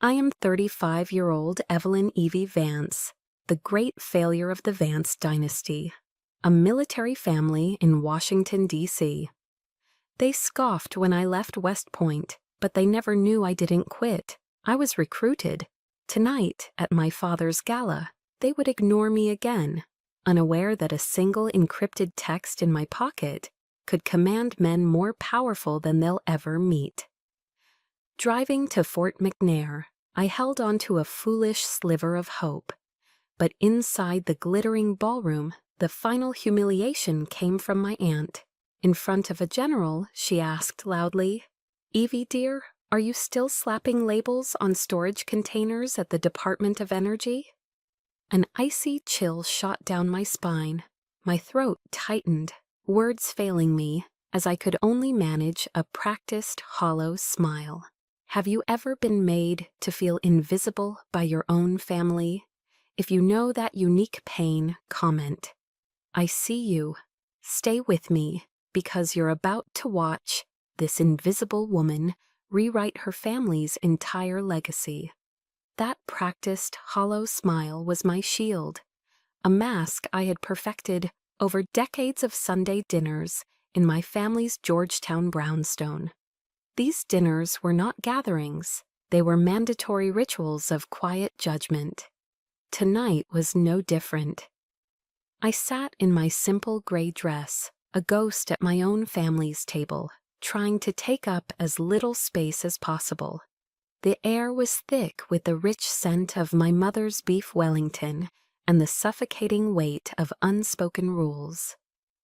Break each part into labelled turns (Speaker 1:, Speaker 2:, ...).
Speaker 1: I am 35-year-old Evelyn Evie Vance, the great failure of the Vance dynasty, a military family in Washington, D.C. They scoffed when I left West Point, but they never knew I didn't quit. I was recruited. Tonight, at my father's gala, they would ignore me again, unaware that a single encrypted text in my pocket could command men more powerful than they'll ever meet. Driving to Fort McNair, I held on to a foolish sliver of hope. But inside the glittering ballroom, the final humiliation came from my aunt. In front of a general, she asked loudly, "Evie, dear, are you still slapping labels on storage containers at the Department of Energy?" An icy chill shot down my spine. My throat tightened, words failing me, as I could only manage a practiced, hollow smile. Have you ever been made to feel invisible by your own family? If you know that unique pain, comment. I see you. Stay with me, because you're about to watch this invisible woman rewrite her family's entire legacy. That practiced, hollow smile was my shield, a mask I had perfected over decades of Sunday dinners in my family's Georgetown brownstone. These dinners were not gatherings, they were mandatory rituals of quiet judgment. Tonight was no different. I sat in my simple gray dress, a ghost at my own family's table, trying to take up as little space as possible. The air was thick with the rich scent of my mother's beef Wellington and the suffocating weight of unspoken rules.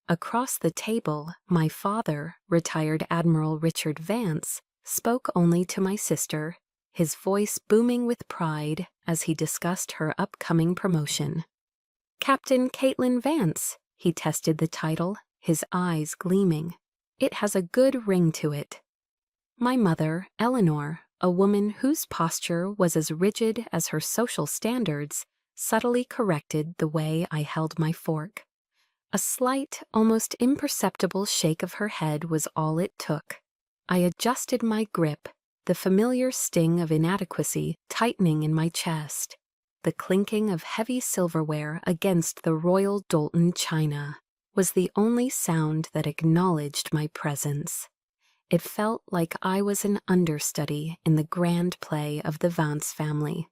Speaker 1: Across the table, my father, retired Admiral Richard Vance, spoke only to my sister, his voice booming with pride as he discussed her upcoming promotion. "Captain Caitlin Vance," he tested the title, his eyes gleaming. "It has a good ring to it." My mother, Eleanor, a woman whose posture was as rigid as her social standards, subtly corrected the way I held my fork. A slight, almost imperceptible shake of her head was all it took. I adjusted my grip, the familiar sting of inadequacy tightening in my chest, the clinking of heavy silverware against the Royal Doulton china was the only sound that acknowledged my presence. It felt like I was an understudy in the grand play of the Vance family,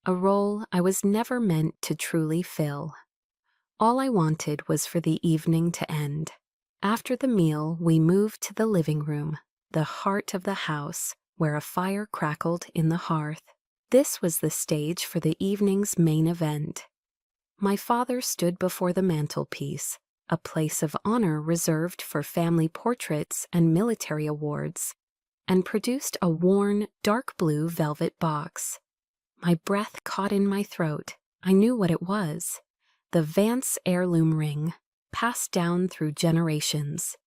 Speaker 1: a role I was never meant to truly fill. All I wanted was for the evening to end. After the meal, we moved to the living room, the heart of the house, where a fire crackled in the hearth. This was the stage for the evening's main event. My father stood before the mantelpiece, a place of honor reserved for family portraits and military awards, and produced a worn, dark blue velvet box. My breath caught in my throat. I knew what it was. The Vance heirloom ring, passed down through generations.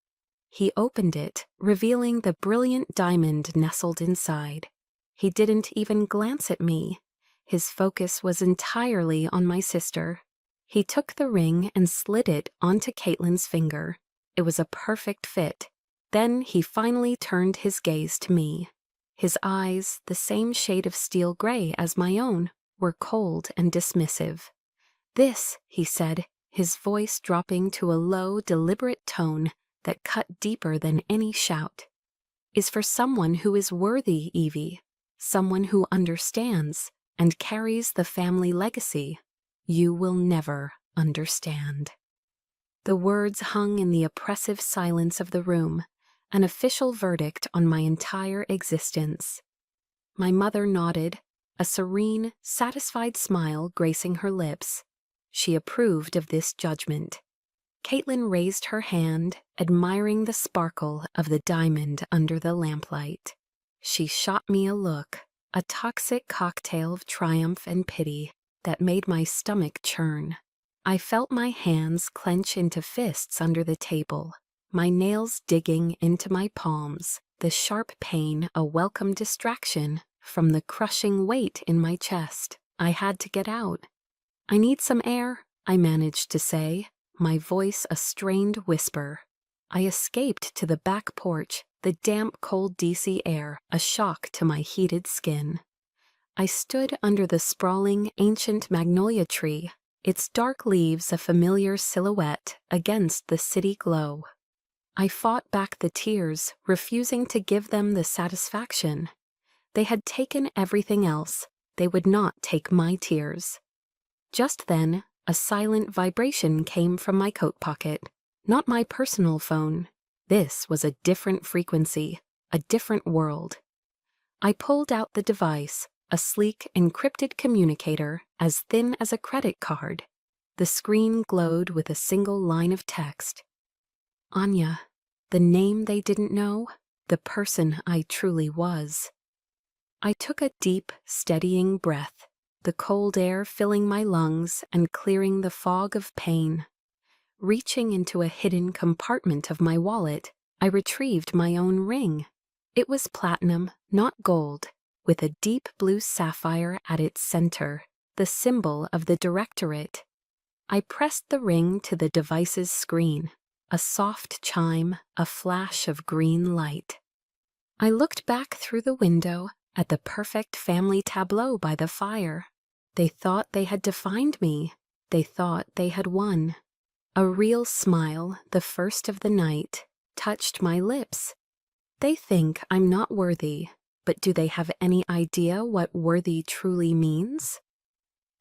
Speaker 1: He opened it, revealing the brilliant diamond nestled inside. He didn't even glance at me. His focus was entirely on my sister. He took the ring and slid it onto Caitlin's finger. It was a perfect fit. Then he finally turned his gaze to me. His eyes, the same shade of steel gray as my own, were cold and dismissive. "This," he said, his voice dropping to a low, deliberate tone that cut deeper than any shout, "is for someone who is worthy, Evie, someone who understands and carries the family legacy. You will never understand." The words hung in the oppressive silence of the room, an official verdict on my entire existence. My mother nodded, a serene, satisfied smile gracing her lips. She approved of this judgment. Caitlin raised her hand, admiring the sparkle of the diamond under the lamplight. She shot me a look, a toxic cocktail of triumph and pity that made my stomach churn. I felt my hands clench into fists under the table, my nails digging into my palms, the sharp pain a welcome distraction from the crushing weight in my chest. I had to get out. "I need some air," I managed to say, my voice a strained whisper. I escaped to the back porch, the damp, cold DC air a shock to my heated skin. I stood under the sprawling, ancient magnolia tree, its dark leaves a familiar silhouette against the city glow. I fought back the tears, refusing to give them the satisfaction. They had taken everything else. They would not take my tears. Just then, a silent vibration came from my coat pocket. Not my personal phone. This was a different frequency, a different world. I pulled out the device, a sleek, encrypted communicator as thin as a credit card. The screen glowed with a single line of text. Anya, the name they didn't know, the person I truly was. I took a deep, steadying breath, the cold air filling my lungs and clearing the fog of pain. Reaching into a hidden compartment of my wallet, I retrieved my own ring. It was platinum, not gold, with a deep blue sapphire at its center, the symbol of the directorate. I pressed the ring to the device's screen, a soft chime, a flash of green light. I looked back through the window at the perfect family tableau by the fire. They thought they had defined me. They thought they had won. A real smile, the first of the night, touched my lips. They think I'm not worthy, but do they have any idea what worthy truly means?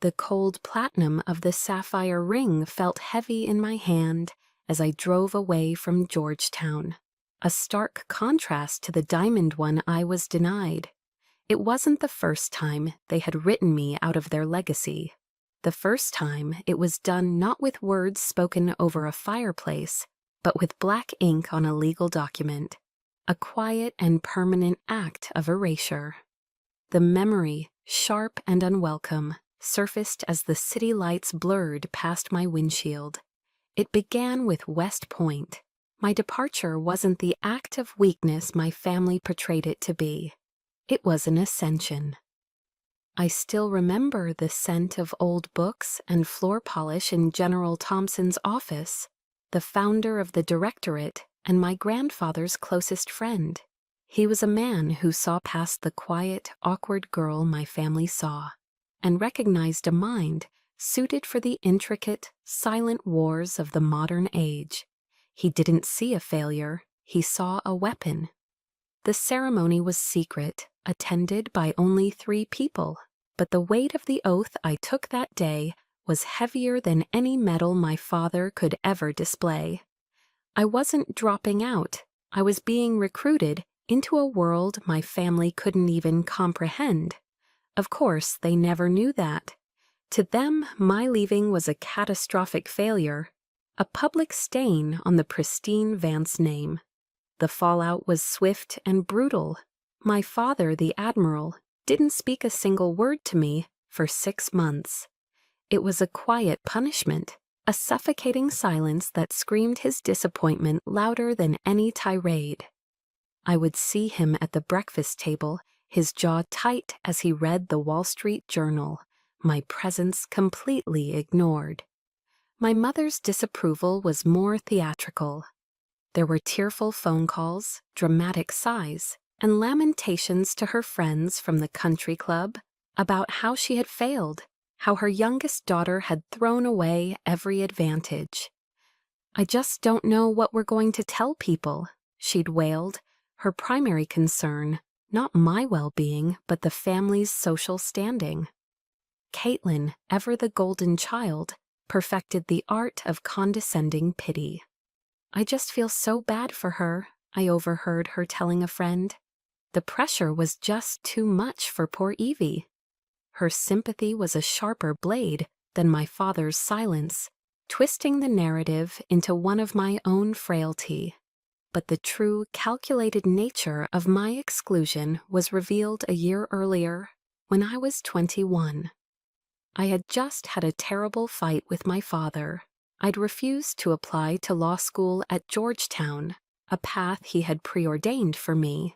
Speaker 1: The cold platinum of the sapphire ring felt heavy in my hand as I drove away from Georgetown, a stark contrast to the diamond one I was denied. It wasn't the first time they had written me out of their legacy. The first time it was done not with words spoken over a fireplace, but with black ink on a legal document, a quiet and permanent act of erasure. The memory, sharp and unwelcome, surfaced as the city lights blurred past my windshield. It began with West Point. My departure wasn't the act of weakness my family portrayed it to be. It was an ascension. I still remember the scent of old books and floor polish in General Thompson's office, the founder of the directorate and my grandfather's closest friend. He was a man who saw past the quiet, awkward girl my family saw, and recognized a mind suited for the intricate, silent wars of the modern age. He didn't see a failure, he saw a weapon. The ceremony was secret, attended by only 3 people, but the weight of the oath I took that day was heavier than any medal my father could ever display. I wasn't dropping out, I was being recruited into a world my family couldn't even comprehend. Of course, they never knew that. To them, my leaving was a catastrophic failure, a public stain on the pristine Vance name. The fallout was swift and brutal. My father, the admiral, didn't speak a single word to me for 6 months. It was a quiet punishment, a suffocating silence that screamed his disappointment louder than any tirade. I would see him at the breakfast table, his jaw tight as he read the Wall Street Journal, my presence completely ignored. My mother's disapproval was more theatrical. There were tearful phone calls, dramatic sighs, and lamentations to her friends from the country club about how she had failed, how her youngest daughter had thrown away every advantage. "I just don't know what we're going to tell people," she'd wailed, her primary concern, not my well-being, but the family's social standing. Caitlin, ever the golden child, perfected the art of condescending pity. "I just feel so bad for her," I overheard her telling a friend. The pressure was just too much for poor Evie. Her sympathy was a sharper blade than my father's silence, twisting the narrative into one of my own frailty. But the true, calculated nature of my exclusion was revealed a year earlier, when I was 21. I had just had a terrible fight with my father. I'd refused to apply to law school at Georgetown, a path he had preordained for me.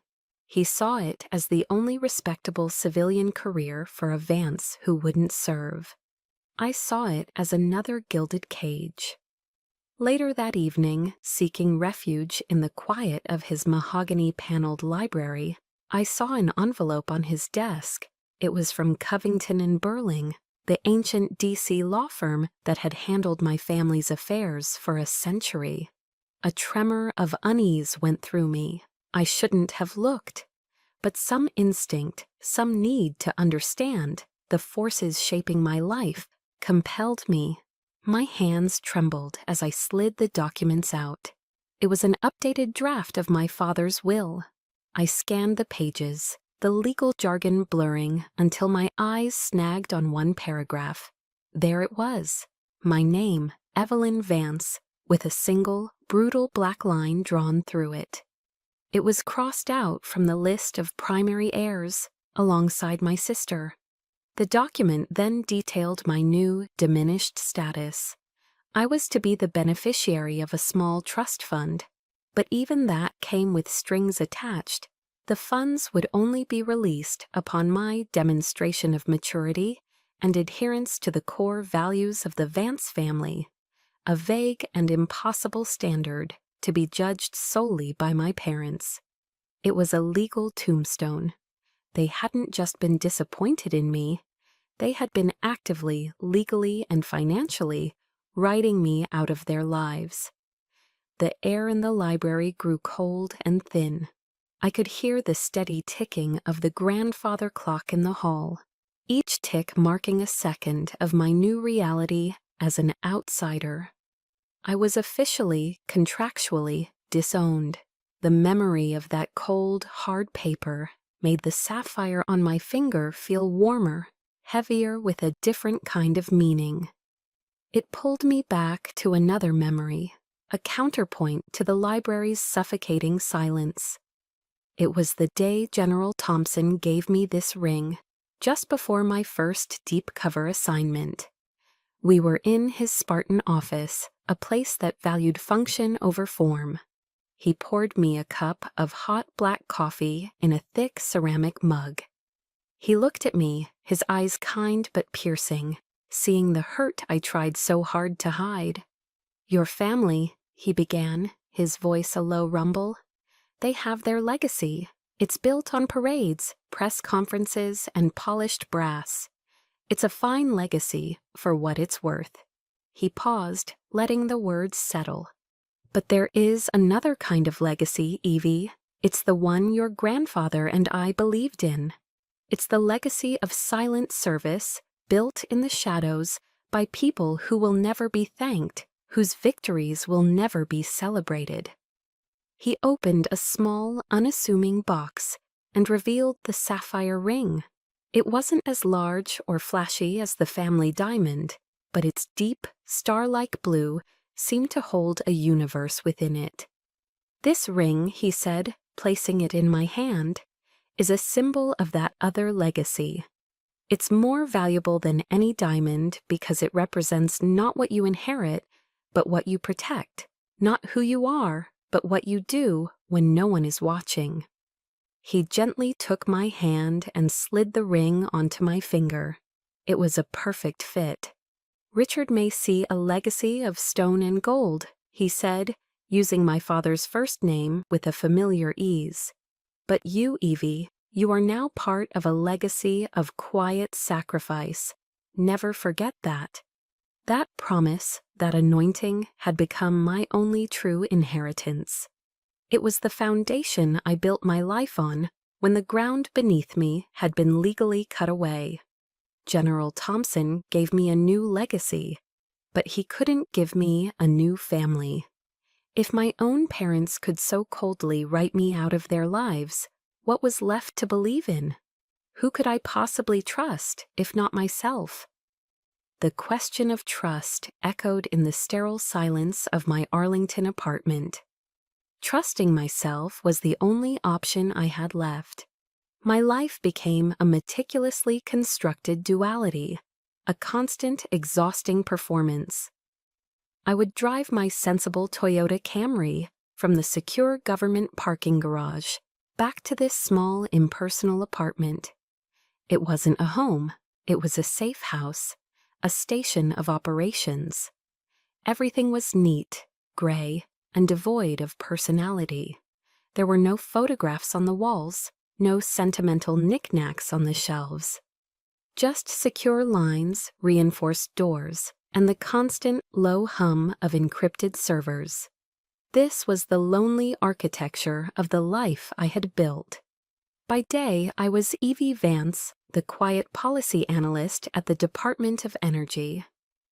Speaker 1: He saw it as the only respectable civilian career for a Vance who wouldn't serve. I saw it as another gilded cage. Later that evening, seeking refuge in the quiet of his mahogany-paneled library, I saw an envelope on his desk, It was from Covington and Burling, the ancient D.C. law firm that had handled my family's affairs for a century. A tremor of unease went through me. I shouldn't have looked. But some instinct, some need to understand the forces shaping my life, compelled me. My hands trembled as I slid the documents out. It was an updated draft of my father's will. I scanned the pages, the legal jargon blurring until my eyes snagged on one paragraph. There it was, my name, Evelyn Vance, with a single, brutal black line drawn through it. It was crossed out from the list of primary heirs, alongside my sister. The document then detailed my new, diminished status. I was to be the beneficiary of a small trust fund, but even that came with strings attached. The funds would only be released upon my demonstration of maturity and adherence to the core values of the Vance family, a vague and impossible standard to be judged solely by my parents. It was a legal tombstone. They hadn't just been disappointed in me, they had been actively, legally, and financially writing me out of their lives. The air in the library grew cold and thin. I could hear the steady ticking of the grandfather clock in the hall, each tick marking a second of my new reality as an outsider. I was officially, contractually disowned. The memory of that cold, hard paper made the sapphire on my finger feel warmer, heavier with a different kind of meaning. It pulled me back to another memory, a counterpoint to the library's suffocating silence. It was the day General Thompson gave me this ring, just before my first deep cover assignment. We were in his Spartan office, a place that valued function over form. He poured me a cup of hot black coffee in a thick ceramic mug. He looked at me, his eyes kind but piercing, seeing the hurt I tried so hard to hide. "Your family," he began, his voice a low rumble. "They have their legacy. It's built on parades, press conferences, and polished brass. It's a fine legacy, for what it's worth." He paused, letting the words settle. "But there is another kind of legacy, Evie. It's the one your grandfather and I believed in. It's the legacy of silent service, built in the shadows by people who will never be thanked, whose victories will never be celebrated." He opened a small, unassuming box and revealed the sapphire ring. It wasn't as large or flashy as the family diamond, but its deep, star-like blue seemed to hold a universe within it. "This ring," he said, placing it in my hand, "is a symbol of that other legacy. It's more valuable than any diamond because it represents not what you inherit, but what you protect, not who you are, but what you do when no one is watching." He gently took my hand and slid the ring onto my finger. It was a perfect fit. "Richard may see a legacy of stone and gold," he said, using my father's first name with a familiar ease. "But you, Evie, you are now part of a legacy of quiet sacrifice. Never forget that." That promise, that anointing, had become my only true inheritance. It was the foundation I built my life on when the ground beneath me had been legally cut away. General Thompson gave me a new legacy, but he couldn't give me a new family. If my own parents could so coldly write me out of their lives, what was left to believe in? Who could I possibly trust, if not myself? The question of trust echoed in the sterile silence of my Arlington apartment. Trusting myself was the only option I had left. My life became a meticulously constructed duality, a constant, exhausting performance. I would drive my sensible Toyota Camry from the secure government parking garage back to this small, impersonal apartment. It wasn't a home, it was a safe house, a station of operations. Everything was neat, gray, and devoid of personality. There were no photographs on the walls, no sentimental knickknacks on the shelves. Just secure lines, reinforced doors, and the constant low hum of encrypted servers. This was the lonely architecture of the life I had built. By day, I was Evie Vance, the quiet policy analyst at the Department of Energy.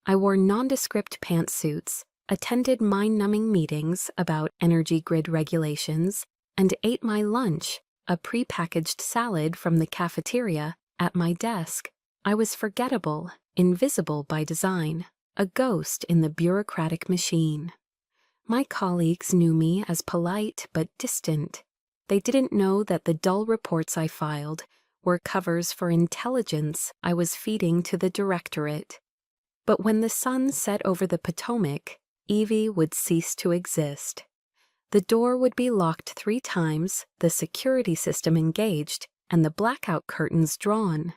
Speaker 1: I wore nondescript pantsuits, attended mind-numbing meetings about energy grid regulations, and ate my lunch, a prepackaged salad from the cafeteria, at my desk. I was forgettable, invisible by design, a ghost in the bureaucratic machine. My colleagues knew me as polite but distant. They didn't know that the dull reports I filed were covers for intelligence I was feeding to the directorate. But when the sun set over the Potomac, Evie would cease to exist. The door would be locked 3 times, the security system engaged, and the blackout curtains drawn.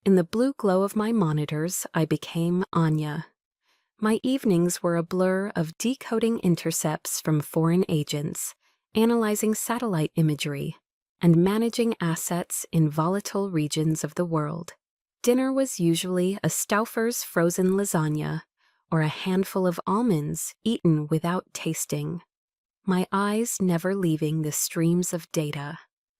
Speaker 1: In the blue glow of my monitors, I became Anya. My evenings were a blur of decoding intercepts from foreign agents, analyzing satellite imagery, and managing assets in volatile regions of the world. Dinner was usually a Stauffer's frozen lasagna or a handful of almonds eaten without tasting, my eyes never leaving the streams of data.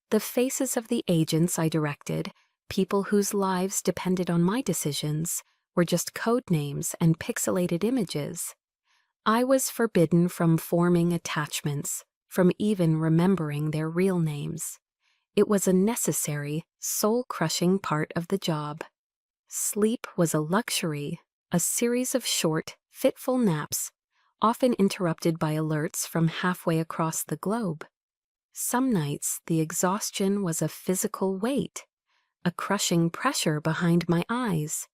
Speaker 1: The faces of the agents I directed, people whose lives depended on my decisions, were just code names and pixelated images. I was forbidden from forming attachments, from even remembering their real names. It was a necessary, soul-crushing part of the job. Sleep was a luxury, a series of short, fitful naps, often interrupted by alerts from halfway across the globe. Some nights, the exhaustion was a physical weight, a crushing pressure behind my eyes.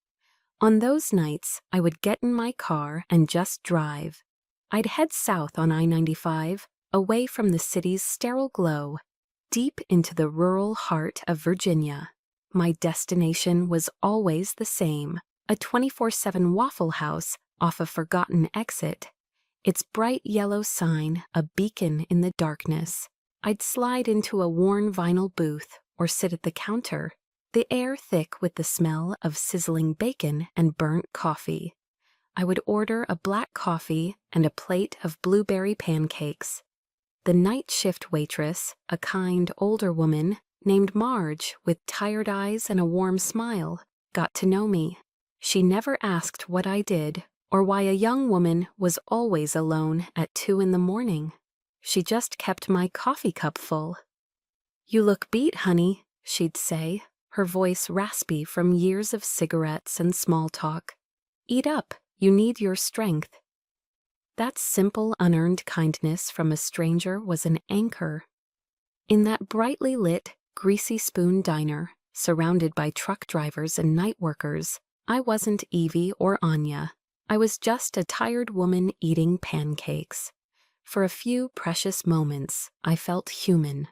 Speaker 1: On those nights, I would get in my car and just drive. I'd head south on I-95, away from the city's sterile glow, deep into the rural heart of Virginia. My destination was always the same, a 24/7 Waffle House off a forgotten exit. Its bright yellow sign, a beacon in the darkness. I'd slide into a worn vinyl booth or sit at the counter, the air thick with the smell of sizzling bacon and burnt coffee. I would order a black coffee and a plate of blueberry pancakes. The night shift waitress, a kind older woman named Marge with tired eyes and a warm smile, got to know me. She never asked what I did or why a young woman was always alone at 2 in the morning. She just kept my coffee cup full. "You look beat, honey," she'd say, her voice raspy from years of cigarettes and small talk. "Eat up, you need your strength." That simple, unearned kindness from a stranger was an anchor. In that brightly lit, greasy spoon diner, surrounded by truck drivers and night workers, I wasn't Evie or Anya. I was just a tired woman eating pancakes. For a few precious moments, I felt human.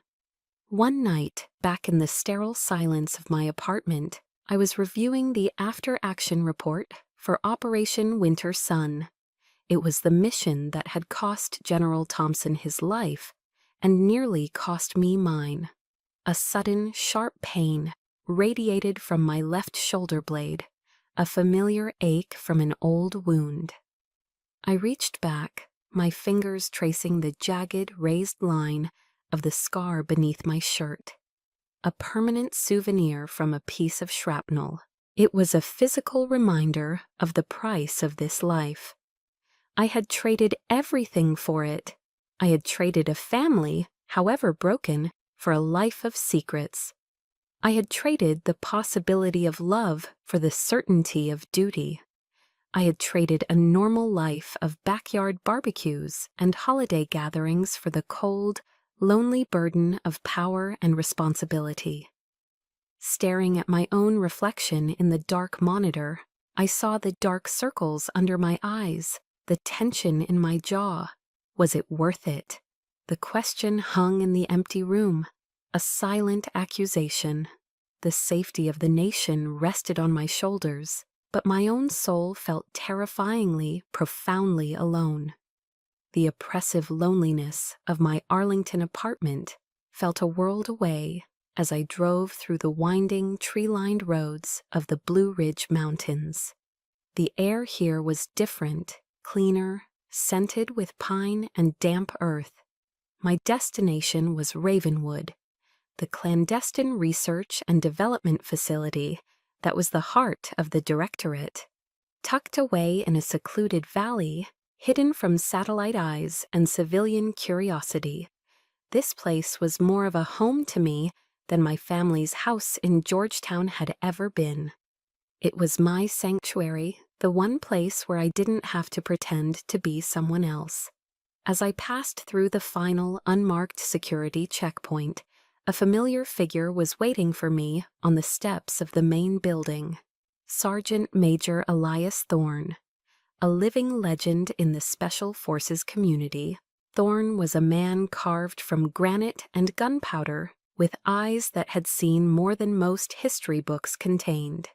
Speaker 1: One night, back in the sterile silence of my apartment, I was reviewing the after-action report for Operation Winter Sun. It was the mission that had cost General Thompson his life and nearly cost me mine. A sudden, sharp pain radiated from my left shoulder blade, a familiar ache from an old wound. I reached back, my fingers tracing the jagged, raised line of the scar beneath my shirt. A permanent souvenir from a piece of shrapnel. It was a physical reminder of the price of this life. I had traded everything for it. I had traded a family, however broken, for a life of secrets. I had traded the possibility of love for the certainty of duty. I had traded a normal life of backyard barbecues and holiday gatherings for the cold, lonely burden of power and responsibility. Staring at my own reflection in the dark monitor, I saw the dark circles under my eyes, the tension in my jaw. Was it worth it? The question hung in the empty room, a silent accusation. The safety of the nation rested on my shoulders, but my own soul felt terrifyingly, profoundly alone. The oppressive loneliness of my Arlington apartment felt a world away, as I drove through the winding, tree-lined roads of the Blue Ridge Mountains. The air here was different, cleaner, scented with pine and damp earth. My destination was Ravenwood, the clandestine research and development facility that was the heart of the directorate. Tucked away in a secluded valley, hidden from satellite eyes and civilian curiosity, this place was more of a home to me than my family's house in Georgetown had ever been. It was my sanctuary, the one place where I didn't have to pretend to be someone else. As I passed through the final unmarked security checkpoint, a familiar figure was waiting for me on the steps of the main building. Sergeant Major Elias Thorne. A living legend in the Special Forces community, Thorne was a man carved from granite and gunpowder, with eyes that had seen more than most history books contained.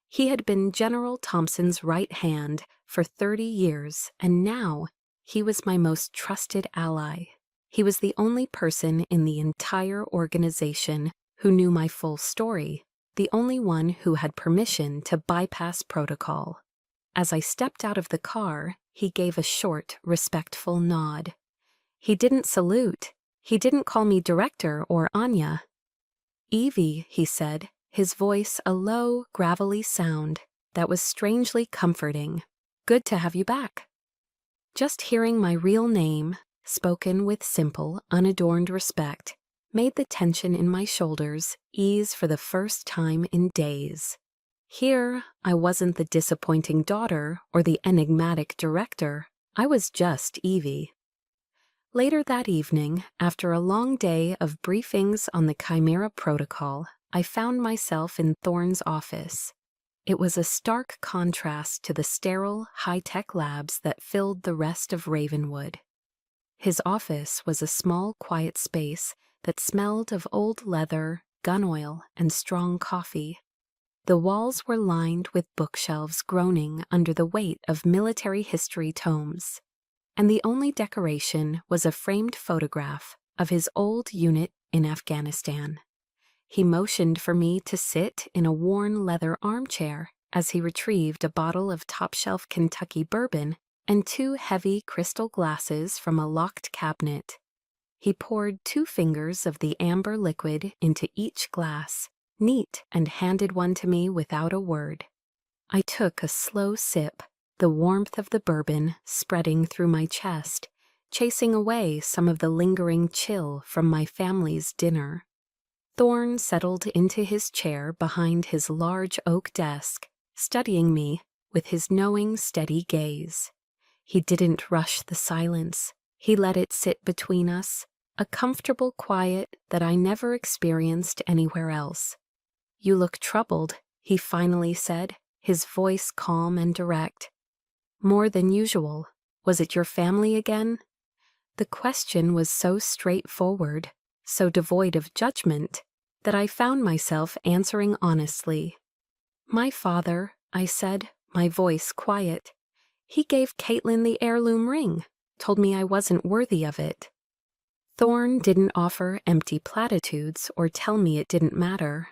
Speaker 1: He had been General Thompson's right hand for 30 years, and now he was my most trusted ally. He was the only person in the entire organization who knew my full story, the only one who had permission to bypass protocol. As I stepped out of the car, he gave a short, respectful nod. He didn't salute. He didn't call me director or Anya. Evie, he said, his voice a low, gravelly sound that was strangely comforting. Good to have you back. Just hearing my real name, spoken with simple, unadorned respect, made the tension in my shoulders ease for the first time in days. Here, I wasn't the disappointing daughter or the enigmatic director. I was just Evie. Later that evening, after a long day of briefings on the Chimera Protocol, I found myself in Thorne's office. It was a stark contrast to the sterile, high-tech labs that filled the rest of Ravenwood. His office was a small, quiet space that smelled of old leather, gun oil, and strong coffee. The walls were lined with bookshelves groaning under the weight of military history tomes, and the only decoration was a framed photograph of his old unit in Afghanistan. He motioned for me to sit in a worn leather armchair as he retrieved a bottle of top-shelf Kentucky bourbon and 2 heavy crystal glasses from a locked cabinet. He poured 2 fingers of the amber liquid into each glass, neat, and handed one to me without a word. I took a slow sip, the warmth of the bourbon spreading through my chest, chasing away some of the lingering chill from my family's dinner. Thorne settled into his chair behind his large oak desk, studying me with his knowing, steady gaze. He didn't rush the silence. He let it sit between us, a comfortable quiet that I never experienced anywhere else. "You look troubled," he finally said, his voice calm and direct. "More than usual. Was it your family again?" The question was so straightforward, so devoid of judgment, that I found myself answering honestly. "My father," I said, my voice quiet. "He gave Caitlin the heirloom ring, told me I wasn't worthy of it." Thorne didn't offer empty platitudes or tell me it didn't matter.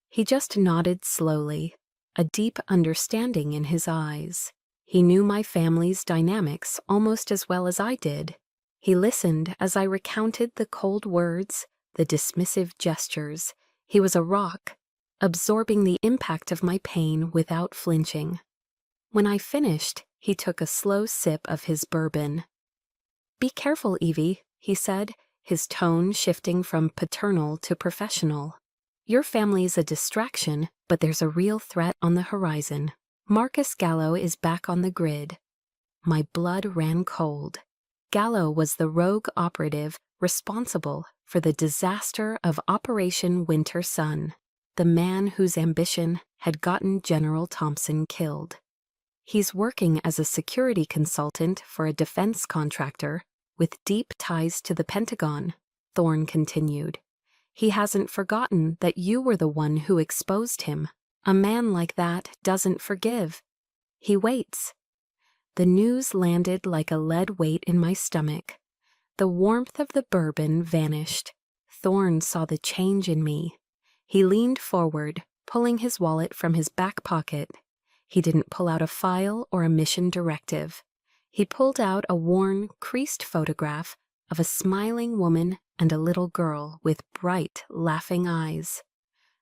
Speaker 1: He just nodded slowly, a deep understanding in his eyes. He knew my family's dynamics almost as well as I did. He listened as I recounted the cold words, the dismissive gestures. He was a rock, absorbing the impact of my pain without flinching. When I finished, he took a slow sip of his bourbon. "Be careful, Evie," he said, his tone shifting from paternal to professional. "Your family's a distraction, but there's a real threat on the horizon. Marcus Gallo is back on the grid." My blood ran cold. Gallo was the rogue operative responsible for the disaster of Operation Winter Sun, the man whose ambition had gotten General Thompson killed. "He's working as a security consultant for a defense contractor with deep ties to the Pentagon," Thorne continued. "He hasn't forgotten that you were the one who exposed him. A man like that doesn't forgive. He waits." The news landed like a lead weight in my stomach. The warmth of the bourbon vanished. Thorne saw the change in me, He leaned forward, pulling his wallet from his back pocket. He didn't pull out a file or a mission directive. He pulled out a worn, creased photograph of a smiling woman and a little girl with bright, laughing eyes.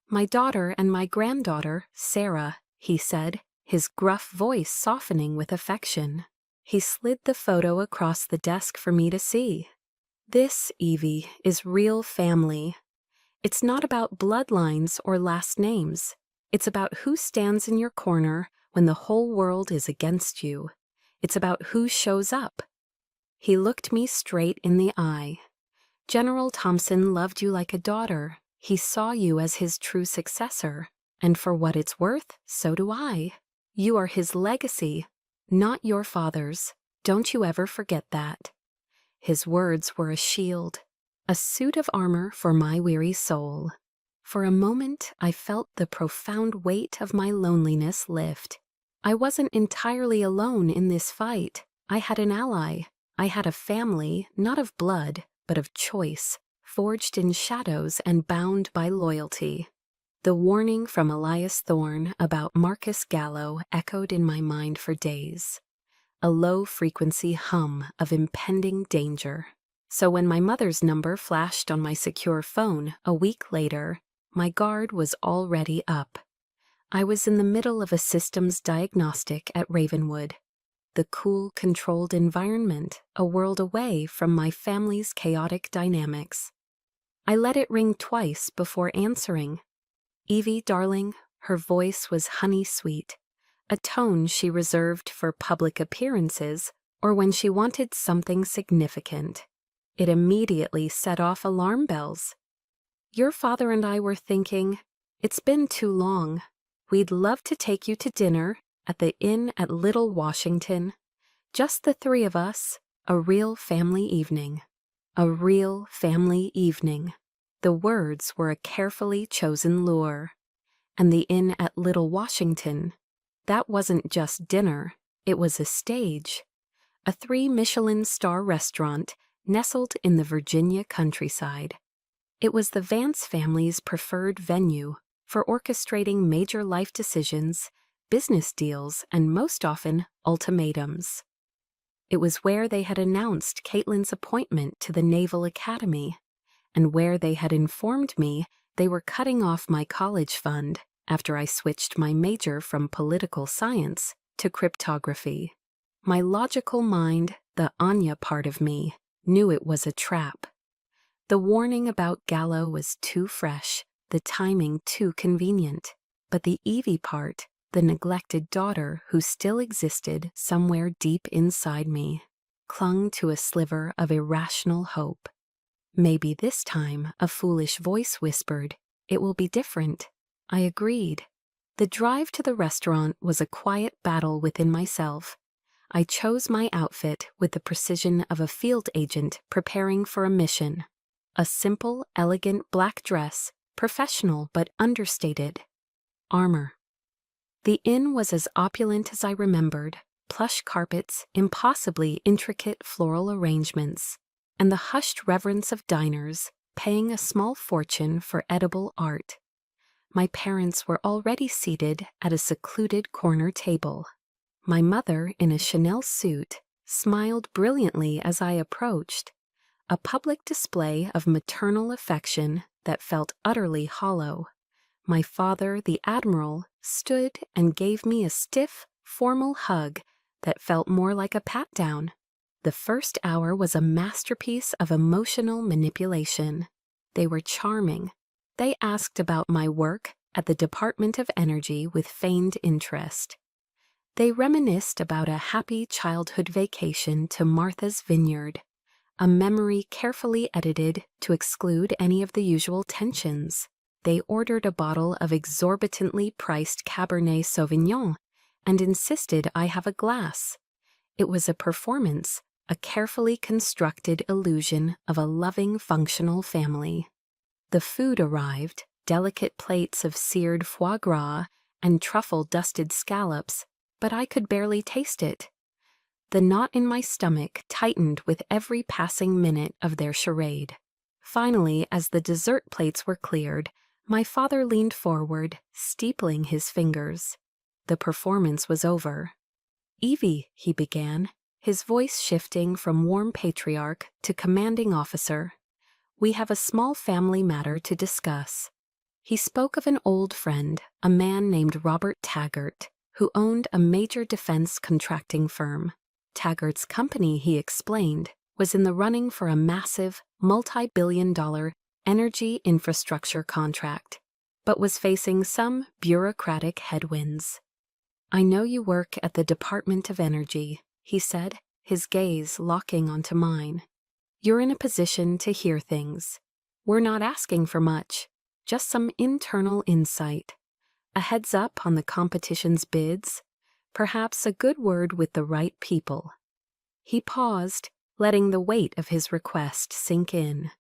Speaker 1: "My daughter and my granddaughter, Sarah," he said, his gruff voice softening with affection. He slid the photo across the desk for me to see. "This, Evie, is real family. It's not about bloodlines or last names. It's about who stands in your corner when the whole world is against you. It's about who shows up." He looked me straight in the eye. "General Thompson loved you like a daughter. He saw you as his true successor. And for what it's worth, so do I. You are his legacy, not your father's. Don't you ever forget that." His words were a shield, a suit of armor for my weary soul. For a moment, I felt the profound weight of my loneliness lift. I wasn't entirely alone in this fight. I had an ally. I had a family, not of blood, but of choice, forged in shadows and bound by loyalty. The warning from Elias Thorne about Marcus Gallo echoed in my mind for days. A low-frequency hum of impending danger. So when my mother's number flashed on my secure phone a week later, my guard was already up. I was in the middle of a systems diagnostic at Ravenwood. The cool, controlled environment, a world away from my family's chaotic dynamics. I let it ring twice before answering. "Evie, darling," her voice was honey-sweet, a tone she reserved for public appearances or when she wanted something significant. It immediately set off alarm bells. "Your father and I were thinking, it's been too long. We'd love to take you to dinner at the inn at Little Washington. Just the three of us, a real family evening." A real family evening. The words were a carefully chosen lure. And the inn at Little Washington, that wasn't just dinner, it was a stage. A 3-Michelin star restaurant nestled in the Virginia countryside. It was the Vance family's preferred venue for orchestrating major life decisions, business deals, and most often, ultimatums. It was where they had announced Caitlin's appointment to the Naval Academy, and where they had informed me they were cutting off my college fund after I switched my major from political science to cryptography. My logical mind, the Anya part of me, knew it was a trap. The warning about Gallo was too fresh, the timing too convenient, but the Evie part, the neglected daughter who still existed somewhere deep inside me, clung to a sliver of irrational hope. Maybe this time, a foolish voice whispered, "It will be different." I agreed. The drive to the restaurant was a quiet battle within myself. I chose my outfit with the precision of a field agent preparing for a mission. A simple, elegant black dress, professional but understated. Armor. The inn was as opulent as I remembered, plush carpets, impossibly intricate floral arrangements, and the hushed reverence of diners paying a small fortune for edible art. My parents were already seated at a secluded corner table. My mother, in a Chanel suit, smiled brilliantly as I approached, a public display of maternal affection that felt utterly hollow. My father, the Admiral, stood and gave me a stiff, formal hug that felt more like a pat-down. The first hour was a masterpiece of emotional manipulation. They were charming. They asked about my work at the Department of Energy with feigned interest. They reminisced about a happy childhood vacation to Martha's Vineyard, a memory carefully edited to exclude any of the usual tensions. They ordered a bottle of exorbitantly priced Cabernet Sauvignon and insisted I have a glass. It was a performance, a carefully constructed illusion of a loving, functional family. The food arrived, delicate plates of seared foie gras and truffle-dusted scallops, but I could barely taste it. The knot in my stomach tightened with every passing minute of their charade. Finally, as the dessert plates were cleared, My father leaned forward, steepling his fingers. The performance was over. "Evie," he began, his voice shifting from warm patriarch to commanding officer, "we have a small family matter to discuss." He spoke of an old friend, a man named Robert Taggart, who owned a major defense contracting firm. Taggart's company, he explained, was in the running for a massive, multi-billion-dollar energy infrastructure contract, but was facing some bureaucratic headwinds. "I know you work at the Department of Energy," he said, his gaze locking onto mine. "You're in a position to hear things. We're not asking for much, just some internal insight. A heads up on the competition's bids, perhaps a good word with the right people." He paused, letting the weight of his request sink in.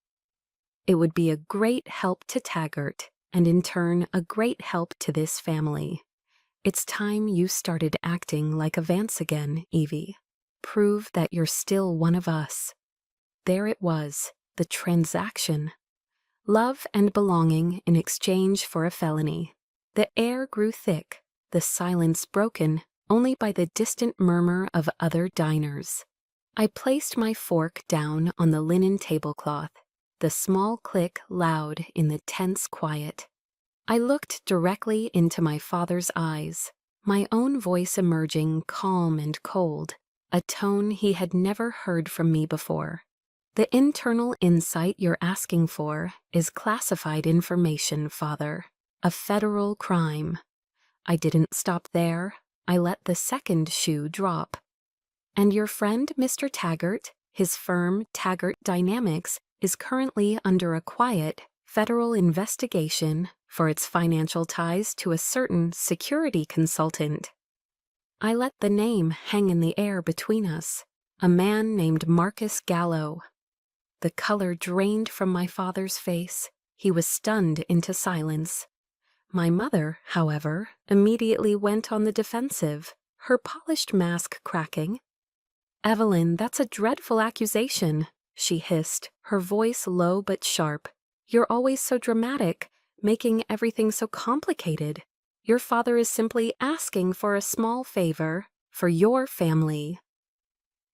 Speaker 1: "It would be a great help to Taggart, and in turn a great help to this family. It's time you started acting like a Vance again, Evie. Prove that you're still one of us." There it was, the transaction. Love and belonging in exchange for a felony. The air grew thick, the silence broken only by the distant murmur of other diners. I placed my fork down on the linen tablecloth, the small click loud in the tense quiet. I looked directly into my father's eyes, my own voice emerging calm and cold, a tone he had never heard from me before. "The internal insight you're asking for is classified information, Father. A federal crime." I didn't stop there. I let the second shoe drop. "And your friend, Mr. Taggart, his firm, Taggart Dynamics, is currently under a quiet federal investigation for its financial ties to a certain security consultant." I let the name hang in the air between us. A man named Marcus Gallo. The color drained from my father's face. He was stunned into silence. My mother, however, immediately went on the defensive, her polished mask cracking. "Evelyn, that's a dreadful accusation," she hissed, her voice low but sharp. "You're always so dramatic, making everything so complicated. Your father is simply asking for a small favor for your family."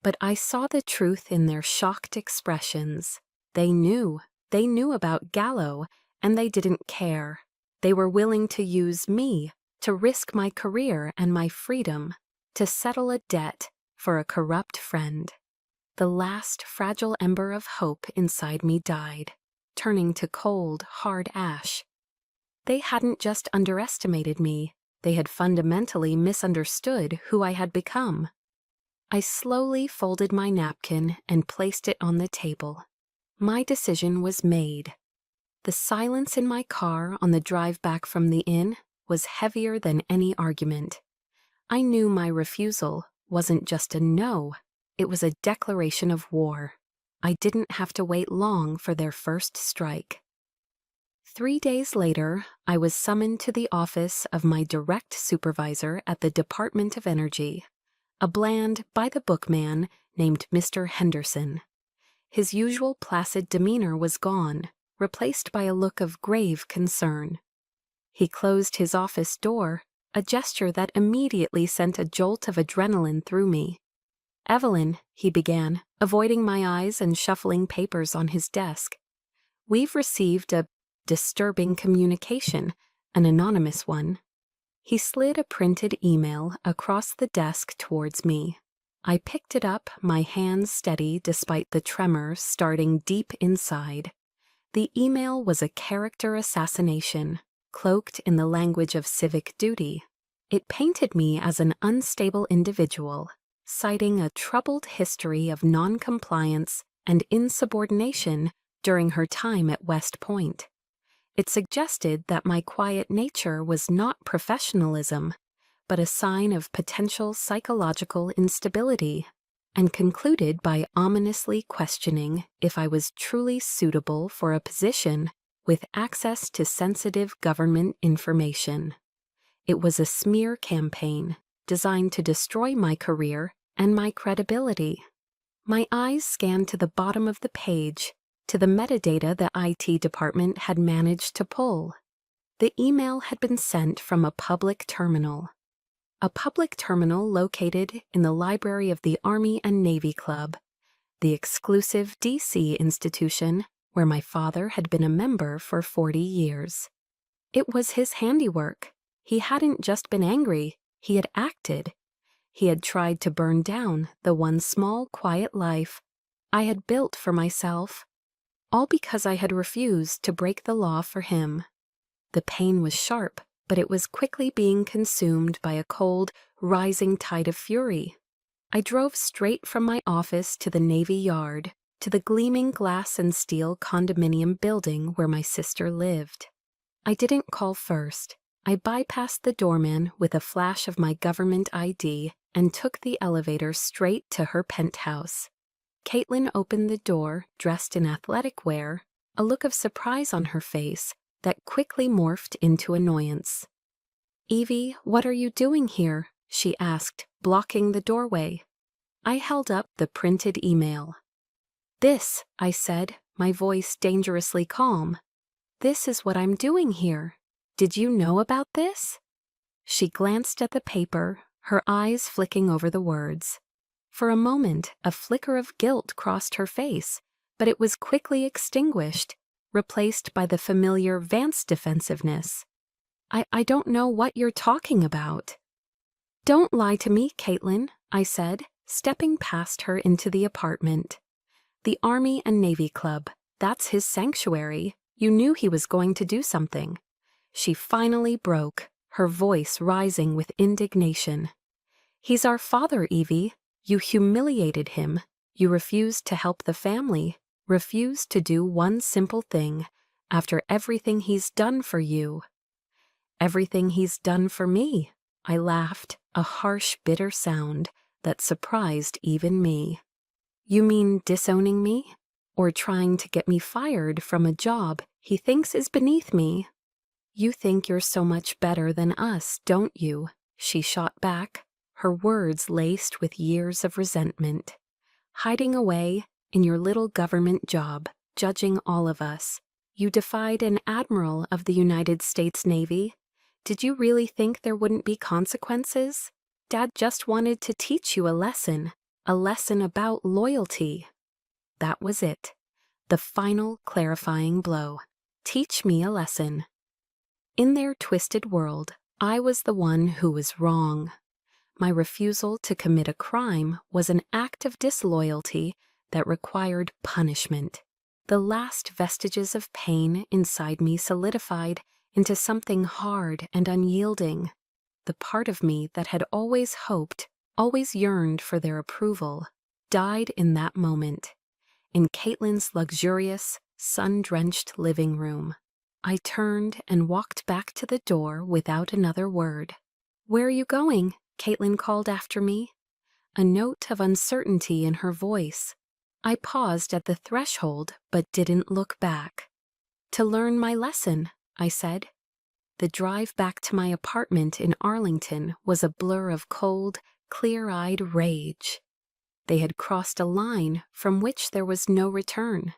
Speaker 1: But I saw the truth in their shocked expressions. They knew about Gallo, and they didn't care. They were willing to use me, to risk my career and my freedom, to settle a debt for a corrupt friend. The last fragile ember of hope inside me died, turning to cold, hard ash. They hadn't just underestimated me, they had fundamentally misunderstood who I had become. I slowly folded my napkin and placed it on the table. My decision was made. The silence in my car on the drive back from the inn was heavier than any argument. I knew my refusal wasn't just a no, it was a declaration of war. I didn't have to wait long for their first strike. 3 days later, I was summoned to the office of my direct supervisor at the Department of Energy. A bland, by-the-book man named Mr. Henderson. His usual placid demeanor was gone, replaced by a look of grave concern. He closed his office door, a gesture that immediately sent a jolt of adrenaline through me. "Evelyn," he began, avoiding my eyes and shuffling papers on his desk. "We've received a disturbing communication, an anonymous one." He slid a printed email across the desk towards me. I picked it up, my hands steady despite the tremor starting deep inside. The email was a character assassination, cloaked in the language of civic duty. It painted me as an unstable individual, citing a troubled history of noncompliance and insubordination during her time at West Point. It suggested that my quiet nature was not professionalism, but a sign of potential psychological instability, and concluded by ominously questioning if I was truly suitable for a position with access to sensitive government information. It was a smear campaign designed to destroy my career and my credibility. My eyes scanned to the bottom of the page, to the metadata the IT department had managed to pull. The email had been sent from a public terminal. A public terminal located in the library of the Army and Navy Club, the exclusive DC institution where my father had been a member for 40 years. It was his handiwork. He hadn't just been angry, he had acted. He had tried to burn down the one small, quiet life I had built for myself, all because I had refused to break the law for him. The pain was sharp, but it was quickly being consumed by a cold, rising tide of fury. I drove straight from my office to the Navy Yard, to the gleaming glass and steel condominium building where my sister lived. I didn't call first. I bypassed the doorman with a flash of my government ID and took the elevator straight to her penthouse. Caitlin opened the door, dressed in athletic wear, a look of surprise on her face that quickly morphed into annoyance. "Evie, what are you doing here?" she asked, blocking the doorway. I held up the printed email. "This," I said, my voice dangerously calm. "This is what I'm doing here. Did you know about this?" She glanced at the paper, her eyes flicking over the words. For a moment, a flicker of guilt crossed her face, but it was quickly extinguished, replaced by the familiar Vance defensiveness. I don't know what you're talking about." "Don't lie to me, Caitlin," I said, stepping past her into the apartment. "The Army and Navy Club, that's his sanctuary. You knew he was going to do something." She finally broke, her voice rising with indignation. "He's our father, Evie. You humiliated him. You refused to help the family, refused to do one simple thing after everything he's done for you." "Everything he's done for me," I laughed, a harsh, bitter sound that surprised even me. "You mean disowning me? Or trying to get me fired from a job he thinks is beneath me?" "You think you're so much better than us, don't you?" she shot back, her words laced with years of resentment. "Hiding away in your little government job, judging all of us. You defied an admiral of the United States Navy. Did you really think there wouldn't be consequences? Dad just wanted to teach you a lesson about loyalty." That was it. The final clarifying blow. Teach me a lesson. In their twisted world, I was the one who was wrong. My refusal to commit a crime was an act of disloyalty that required punishment. The last vestiges of pain inside me solidified into something hard and unyielding. The part of me that had always hoped, always yearned for their approval, died in that moment. In Caitlin's luxurious, sun-drenched living room, I turned and walked back to the door without another word. "Where are you going?" Caitlin called after me, a note of uncertainty in her voice. I paused at the threshold but didn't look back. "To learn my lesson," I said. The drive back to my apartment in Arlington was a blur of cold, clear-eyed rage. They had crossed a line from which there was no return.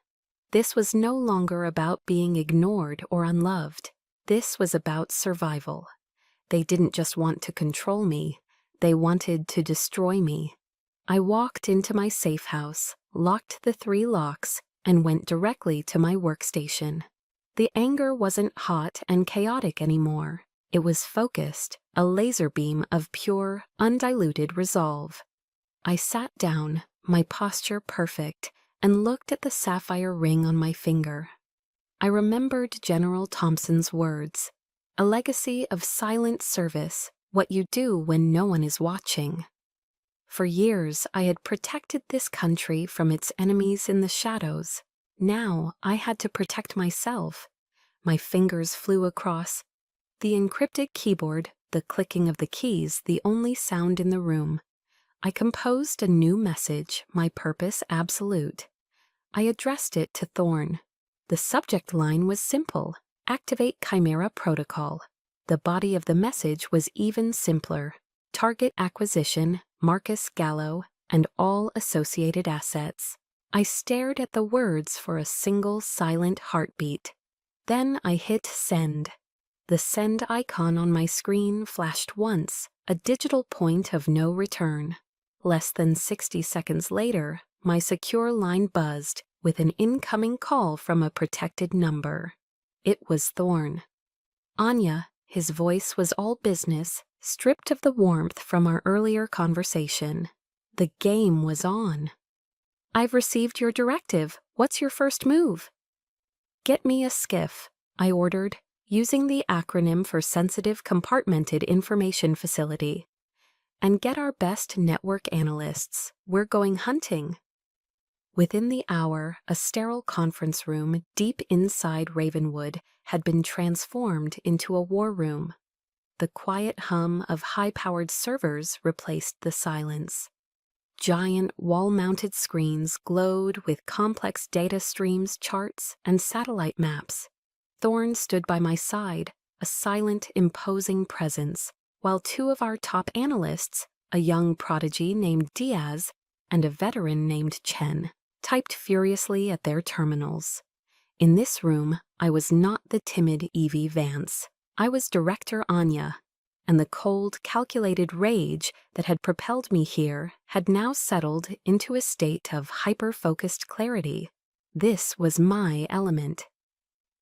Speaker 1: This was no longer about being ignored or unloved. This was about survival. They didn't just want to control me. They wanted to destroy me. I walked into my safe house, locked the 3 locks, and went directly to my workstation. The anger wasn't hot and chaotic anymore. It was focused, a laser beam of pure, undiluted resolve. I sat down, my posture perfect, and looked at the sapphire ring on my finger. I remembered General Thompson's words, "A legacy of silent service, what you do when no one is watching." For years, I had protected this country from its enemies in the shadows. Now, I had to protect myself. My fingers flew across the encrypted keyboard, the clicking of the keys the only sound in the room. I composed a new message, my purpose absolute. I addressed it to Thorne. The subject line was simple: Activate Chimera Protocol. The body of the message was even simpler: Target acquisition, Marcus Gallo, and all associated assets. I stared at the words for a single silent heartbeat. Then I hit send. The send icon on my screen flashed once, a digital point of no return. Less than 60 seconds later, my secure line buzzed with an incoming call from a protected number. It was Thorn. Anya, his voice was all business, stripped of the warmth from our earlier conversation. The game was on. "I've received your directive. What's your first move?" "Get me a skiff," I ordered, using the acronym for Sensitive Compartmented Information Facility. "And get our best network analysts. We're going hunting." Within the hour, a sterile conference room deep inside Ravenwood had been transformed into a war room. The quiet hum of high-powered servers replaced the silence. Giant wall-mounted screens glowed with complex data streams, charts, and satellite maps. Thorn stood by my side, a silent, imposing presence, while two of our top analysts, a young prodigy named Diaz and a veteran named Chen, typed furiously at their terminals. In this room, I was not the timid Evie Vance. I was Director Anya, and the cold, calculated rage that had propelled me here had now settled into a state of hyper-focused clarity. This was my element.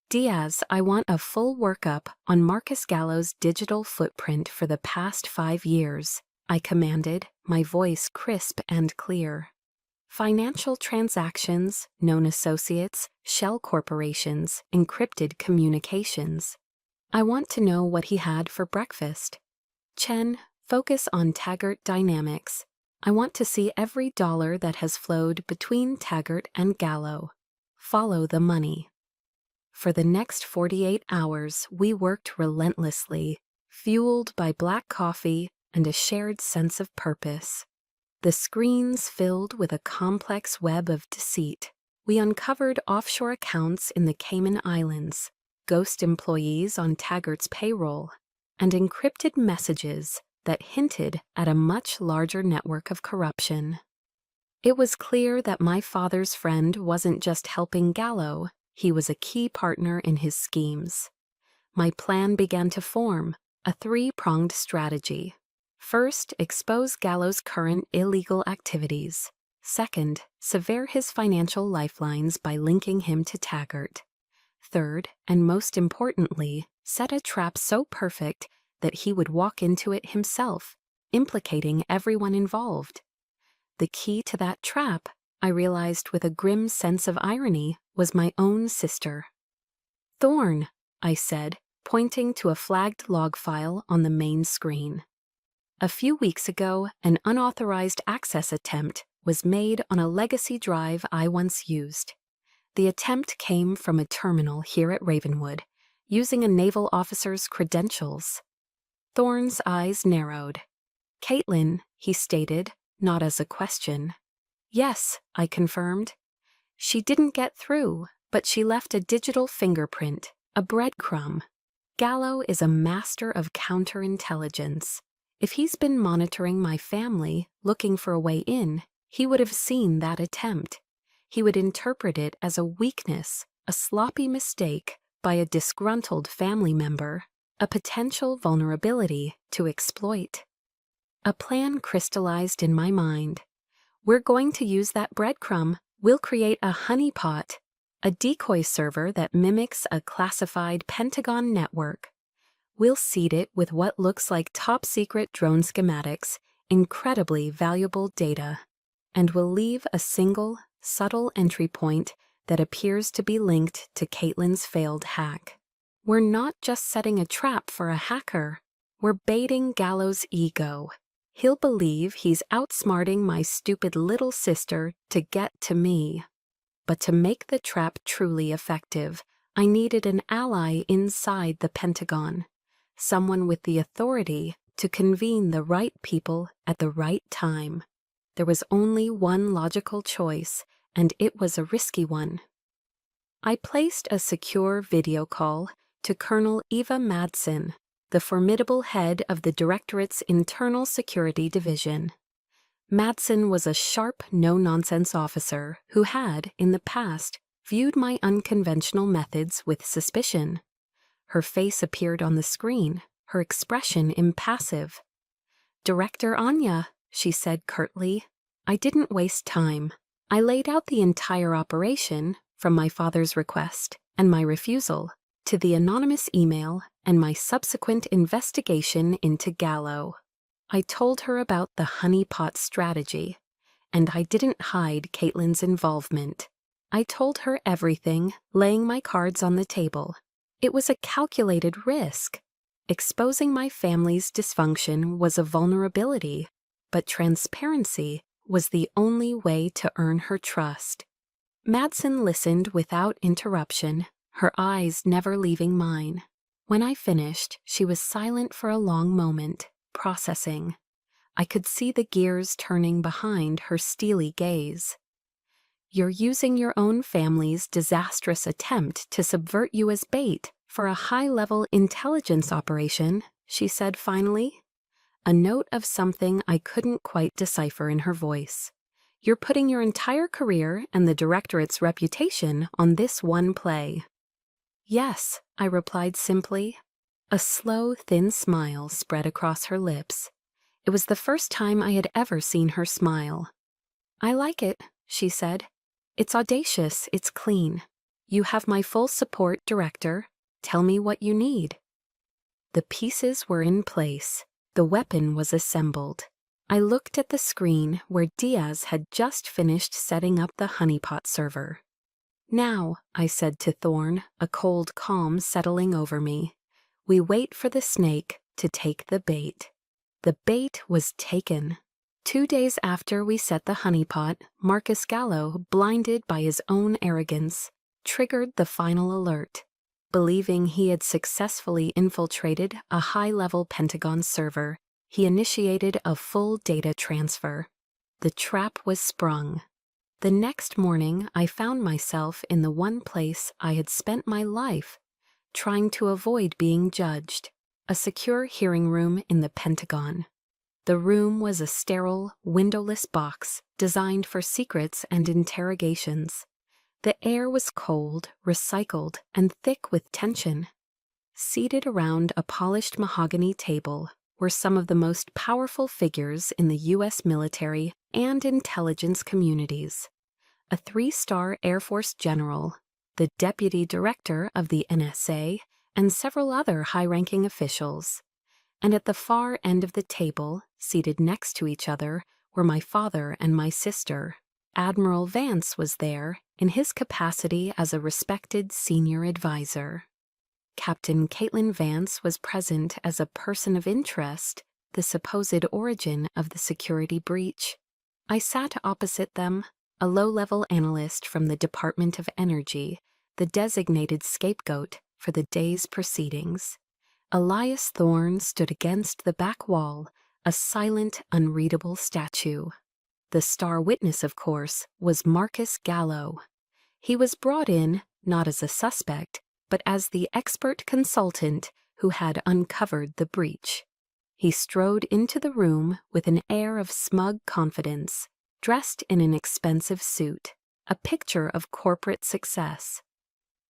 Speaker 1: "Diaz, I want a full workup on Marcus Gallo's digital footprint for the past 5 years, I commanded, my voice crisp and clear. Financial transactions, known associates, shell corporations, encrypted communications. I want to know what he had for breakfast. Chen, focus on Taggart Dynamics. I want to see every dollar that has flowed between Taggart and Gallo. Follow the money." For the next 48 hours, we worked relentlessly, fueled by black coffee and a shared sense of purpose. The screens filled with a complex web of deceit. We uncovered offshore accounts in the Cayman Islands, ghost employees on Taggart's payroll, and encrypted messages that hinted at a much larger network of corruption. It was clear that my father's friend wasn't just helping Gallo, he was a key partner in his schemes. My plan began to form, a 3-pronged strategy. First, expose Gallo's current illegal activities. Second, sever his financial lifelines by linking him to Taggart. Third, and most importantly, set a trap so perfect that he would walk into it himself, implicating everyone involved. The key to that trap, I realized with a grim sense of irony, was my own sister. "Thorn," I said, pointing to a flagged log file on the main screen. A few weeks ago, an unauthorized access attempt was made on a legacy drive I once used. The attempt came from a terminal here at Ravenwood, using a naval officer's credentials. Thorn's eyes narrowed. "Caitlin," he stated, not as a question. "Yes," I confirmed. "She didn't get through, but she left a digital fingerprint, a breadcrumb. Gallo is a master of counterintelligence. If he's been monitoring my family, looking for a way in, he would have seen that attempt. He would interpret it as a weakness, a sloppy mistake by a disgruntled family member, a potential vulnerability to exploit." A plan crystallized in my mind. We're going to use that breadcrumb. We'll create a honeypot, a decoy server that mimics a classified Pentagon network. We'll seed it with what looks like top-secret drone schematics, incredibly valuable data, and we'll leave a single, subtle entry point that appears to be linked to Caitlin's failed hack. We're not just setting a trap for a hacker. We're baiting Gallo's ego. He'll believe he's outsmarting my stupid little sister to get to me. But to make the trap truly effective, I needed an ally inside the Pentagon, someone with the authority to convene the right people at the right time. There was only one logical choice, and it was a risky one. I placed a secure video call to Colonel Eva Madsen, the formidable head of the Directorate's Internal Security Division. Madsen was a sharp, no-nonsense officer who had, in the past, viewed my unconventional methods with suspicion. Her face appeared on the screen, her expression impassive. "Director Anya," she said curtly. I didn't waste time. I laid out the entire operation, from my father's request and my refusal, to the anonymous email and my subsequent investigation into Gallo. I told her about the honeypot strategy, and I didn't hide Caitlin's involvement. I told her everything, laying my cards on the table. It was a calculated risk. Exposing my family's dysfunction was a vulnerability, but transparency was the only way to earn her trust. Madsen listened without interruption, her eyes never leaving mine. When I finished, she was silent for a long moment, processing. I could see the gears turning behind her steely gaze. "You're using your own family's disastrous attempt to subvert you as bait for a high-level intelligence operation," she said finally. A note of something I couldn't quite decipher in her voice. "You're putting your entire career and the directorate's reputation on this one play." "Yes," I replied simply. A slow, thin smile spread across her lips. It was the first time I had ever seen her smile. "I like it," she said. "It's audacious, it's clean. You have my full support, Director. Tell me what you need." The pieces were in place. The weapon was assembled. I looked at the screen where Diaz had just finished setting up the honeypot server. "Now," I said to Thorne, a cold calm settling over me, "we wait for the snake to take the bait." The bait was taken. 2 days after we set the honeypot, Marcus Gallo, blinded by his own arrogance, triggered the final alert. Believing he had successfully infiltrated a high-level Pentagon server, he initiated a full data transfer. The trap was sprung. The next morning, I found myself in the one place I had spent my life trying to avoid being judged, a secure hearing room in the Pentagon. The room was a sterile, windowless box designed for secrets and interrogations. The air was cold, recycled, and thick with tension. Seated around a polished mahogany table were some of the most powerful figures in the U.S. military and intelligence communities. A 3-star Air Force general, the deputy director of the NSA, and several other high-ranking officials. And at the far end of the table, seated next to each other, were my father and my sister. Admiral Vance was there in his capacity as a respected senior advisor. Captain Caitlin Vance was present as a person of interest, the supposed origin of the security breach. I sat opposite them, a low-level analyst from the Department of Energy, the designated scapegoat for the day's proceedings. Elias Thorne stood against the back wall, a silent, unreadable statue. The star witness, of course, was Marcus Gallo. He was brought in, not as a suspect, but as the expert consultant who had uncovered the breach. He strode into the room with an air of smug confidence, dressed in an expensive suit, a picture of corporate success.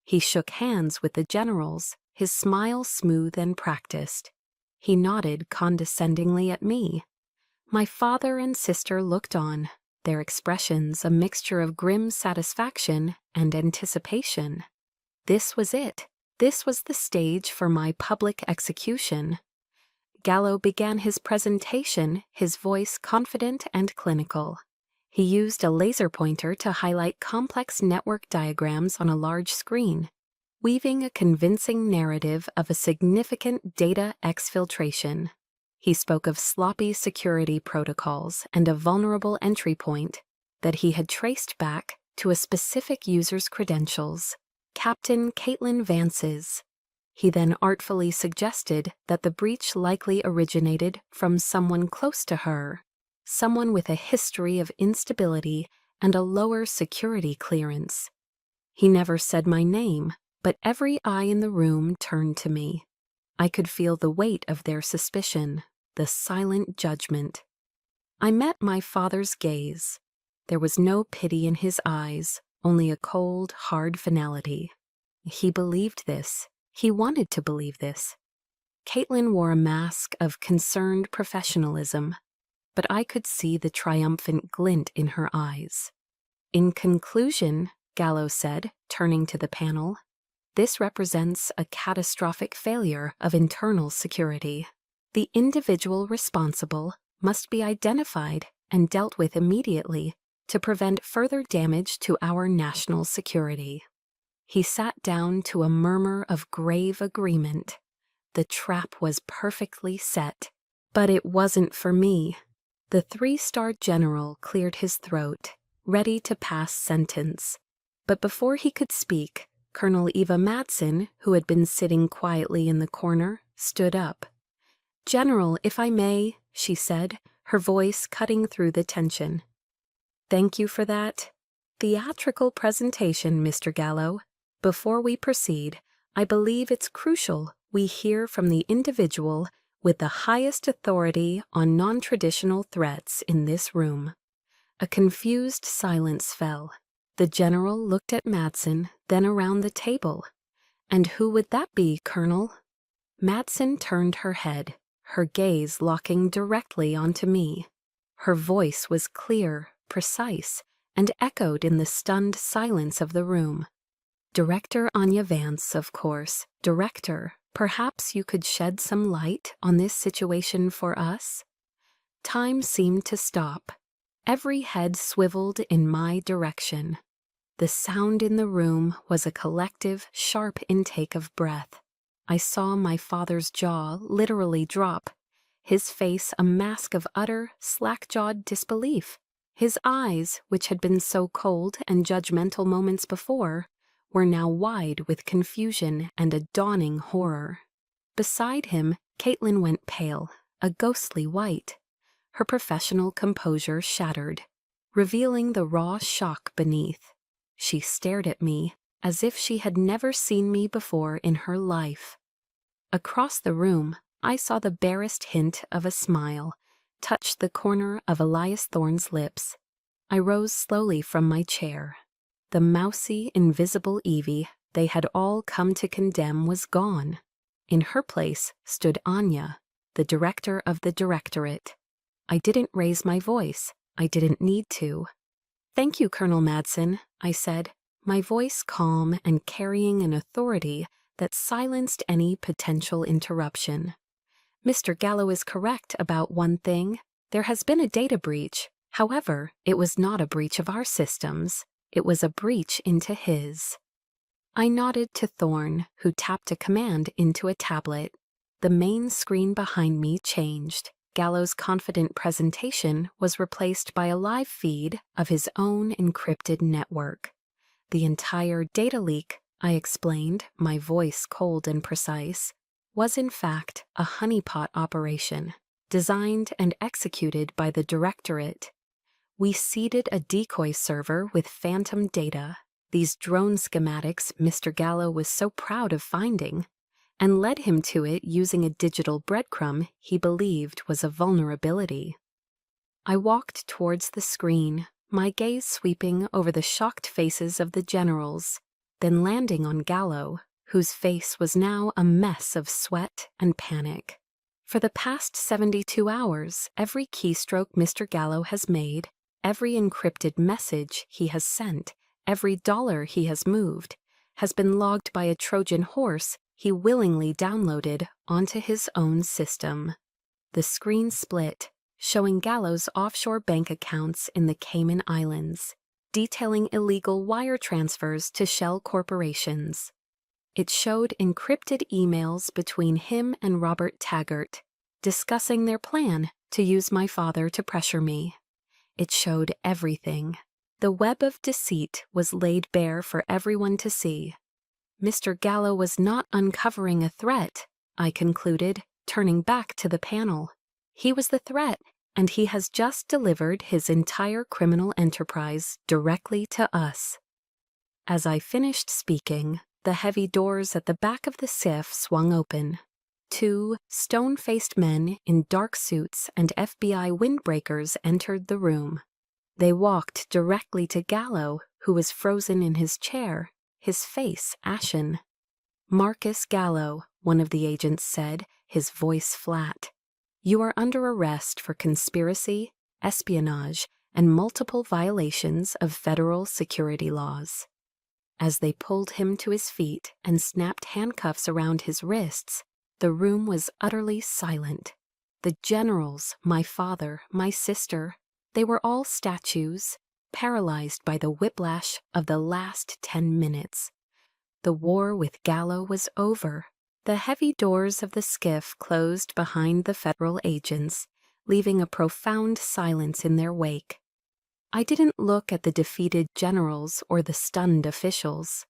Speaker 1: He shook hands with the generals, his smile smooth and practiced. He nodded condescendingly at me. My father and sister looked on, their expressions a mixture of grim satisfaction and anticipation. This was it. This was the stage for my public execution. Gallo began his presentation, his voice confident and clinical. He used a laser pointer to highlight complex network diagrams on a large screen, weaving a convincing narrative of a significant data exfiltration. He spoke of sloppy security protocols and a vulnerable entry point that he had traced back to a specific user's credentials, Captain Caitlin Vance's. He then artfully suggested that the breach likely originated from someone close to her, someone with a history of instability and a lower security clearance. He never said my name, but every eye in the room turned to me. I could feel the weight of their suspicion, the silent judgment. I met my father's gaze. There was no pity in his eyes, only a cold, hard finality. He believed this. He wanted to believe this. Caitlin wore a mask of concerned professionalism, but I could see the triumphant glint in her eyes. In conclusion, Gallo said, turning to the panel, this represents a catastrophic failure of internal security. The individual responsible must be identified and dealt with immediately to prevent further damage to our national security. He sat down to a murmur of grave agreement. The trap was perfectly set, but it wasn't for me. The 3-star general cleared his throat, ready to pass sentence. But before he could speak, Colonel Eva Madsen, who had been sitting quietly in the corner, stood up. "General, if I may," she said, her voice cutting through the tension. "Thank you for that theatrical presentation, Mr. Gallo. Before we proceed, I believe it's crucial we hear from the individual with the highest authority on non-traditional threats in this room." A confused silence fell. The general looked at Madsen, then around the table. "And who would that be, Colonel?" Madsen turned her head, her gaze locking directly onto me. Her voice was clear, precise, and echoed in the stunned silence of the room. "Director Anya Vance, of course. Director, perhaps you could shed some light on this situation for us?" Time seemed to stop. Every head swiveled in my direction. The sound in the room was a collective, sharp intake of breath. I saw my father's jaw literally drop, his face a mask of utter, slack-jawed disbelief. His eyes, which had been so cold and judgmental moments before, were now wide with confusion and a dawning horror. Beside him, Caitlin went pale, a ghostly white. Her professional composure shattered, revealing the raw shock beneath. She stared at me as if she had never seen me before in her life. Across the room, I saw the barest hint of a smile touch the corner of Elias Thorne's lips. I rose slowly from my chair. The mousy, invisible Evie they had all come to condemn was gone. In her place stood Anya, the director of the directorate. I didn't raise my voice. I didn't need to. "Thank you, Colonel Madsen," I said, my voice calm and carrying an authority that silenced any potential interruption. "Mr. Gallo is correct about one thing. There has been a data breach. However, it was not a breach of our systems. It was a breach into his." I nodded to Thorne, who tapped a command into a tablet. The main screen behind me changed. Gallo's confident presentation was replaced by a live feed of his own encrypted network. The entire data leak, I explained, my voice cold and precise, was in fact a honeypot operation, designed and executed by the Directorate. We seeded a decoy server with phantom data, these drone schematics Mr. Gallo was so proud of finding, and led him to it using a digital breadcrumb he believed was a vulnerability. I walked towards the screen, my gaze sweeping over the shocked faces of the generals, then landing on Gallo, whose face was now a mess of sweat and panic. For the past 72 hours, every keystroke Mr. Gallo has made, every encrypted message he has sent, every dollar he has moved, has been logged by a Trojan horse he willingly downloaded onto his own system. The screen split, showing Gallo's offshore bank accounts in the Cayman Islands, detailing illegal wire transfers to shell corporations. It showed encrypted emails between him and Robert Taggart, discussing their plan to use my father to pressure me. It showed everything. The web of deceit was laid bare for everyone to see. Mr. Gallo was not uncovering a threat, I concluded, turning back to the panel. He was the threat, and he has just delivered his entire criminal enterprise directly to us. As I finished speaking, the heavy doors at the back of the SIF swung open. Two stone-faced men in dark suits and FBI windbreakers entered the room. They walked directly to Gallo, who was frozen in his chair, his face ashen. "Marcus Gallo," one of the agents said, his voice flat. "You are under arrest for conspiracy, espionage, and multiple violations of federal security laws." As they pulled him to his feet and snapped handcuffs around his wrists, the room was utterly silent. The generals, my father, my sister, they were all statues, paralyzed by the whiplash of the last 10 minutes. The war with Gallo was over. The heavy doors of the skiff closed behind the federal agents, leaving a profound silence in their wake. I didn't look at the defeated generals or the stunned officials.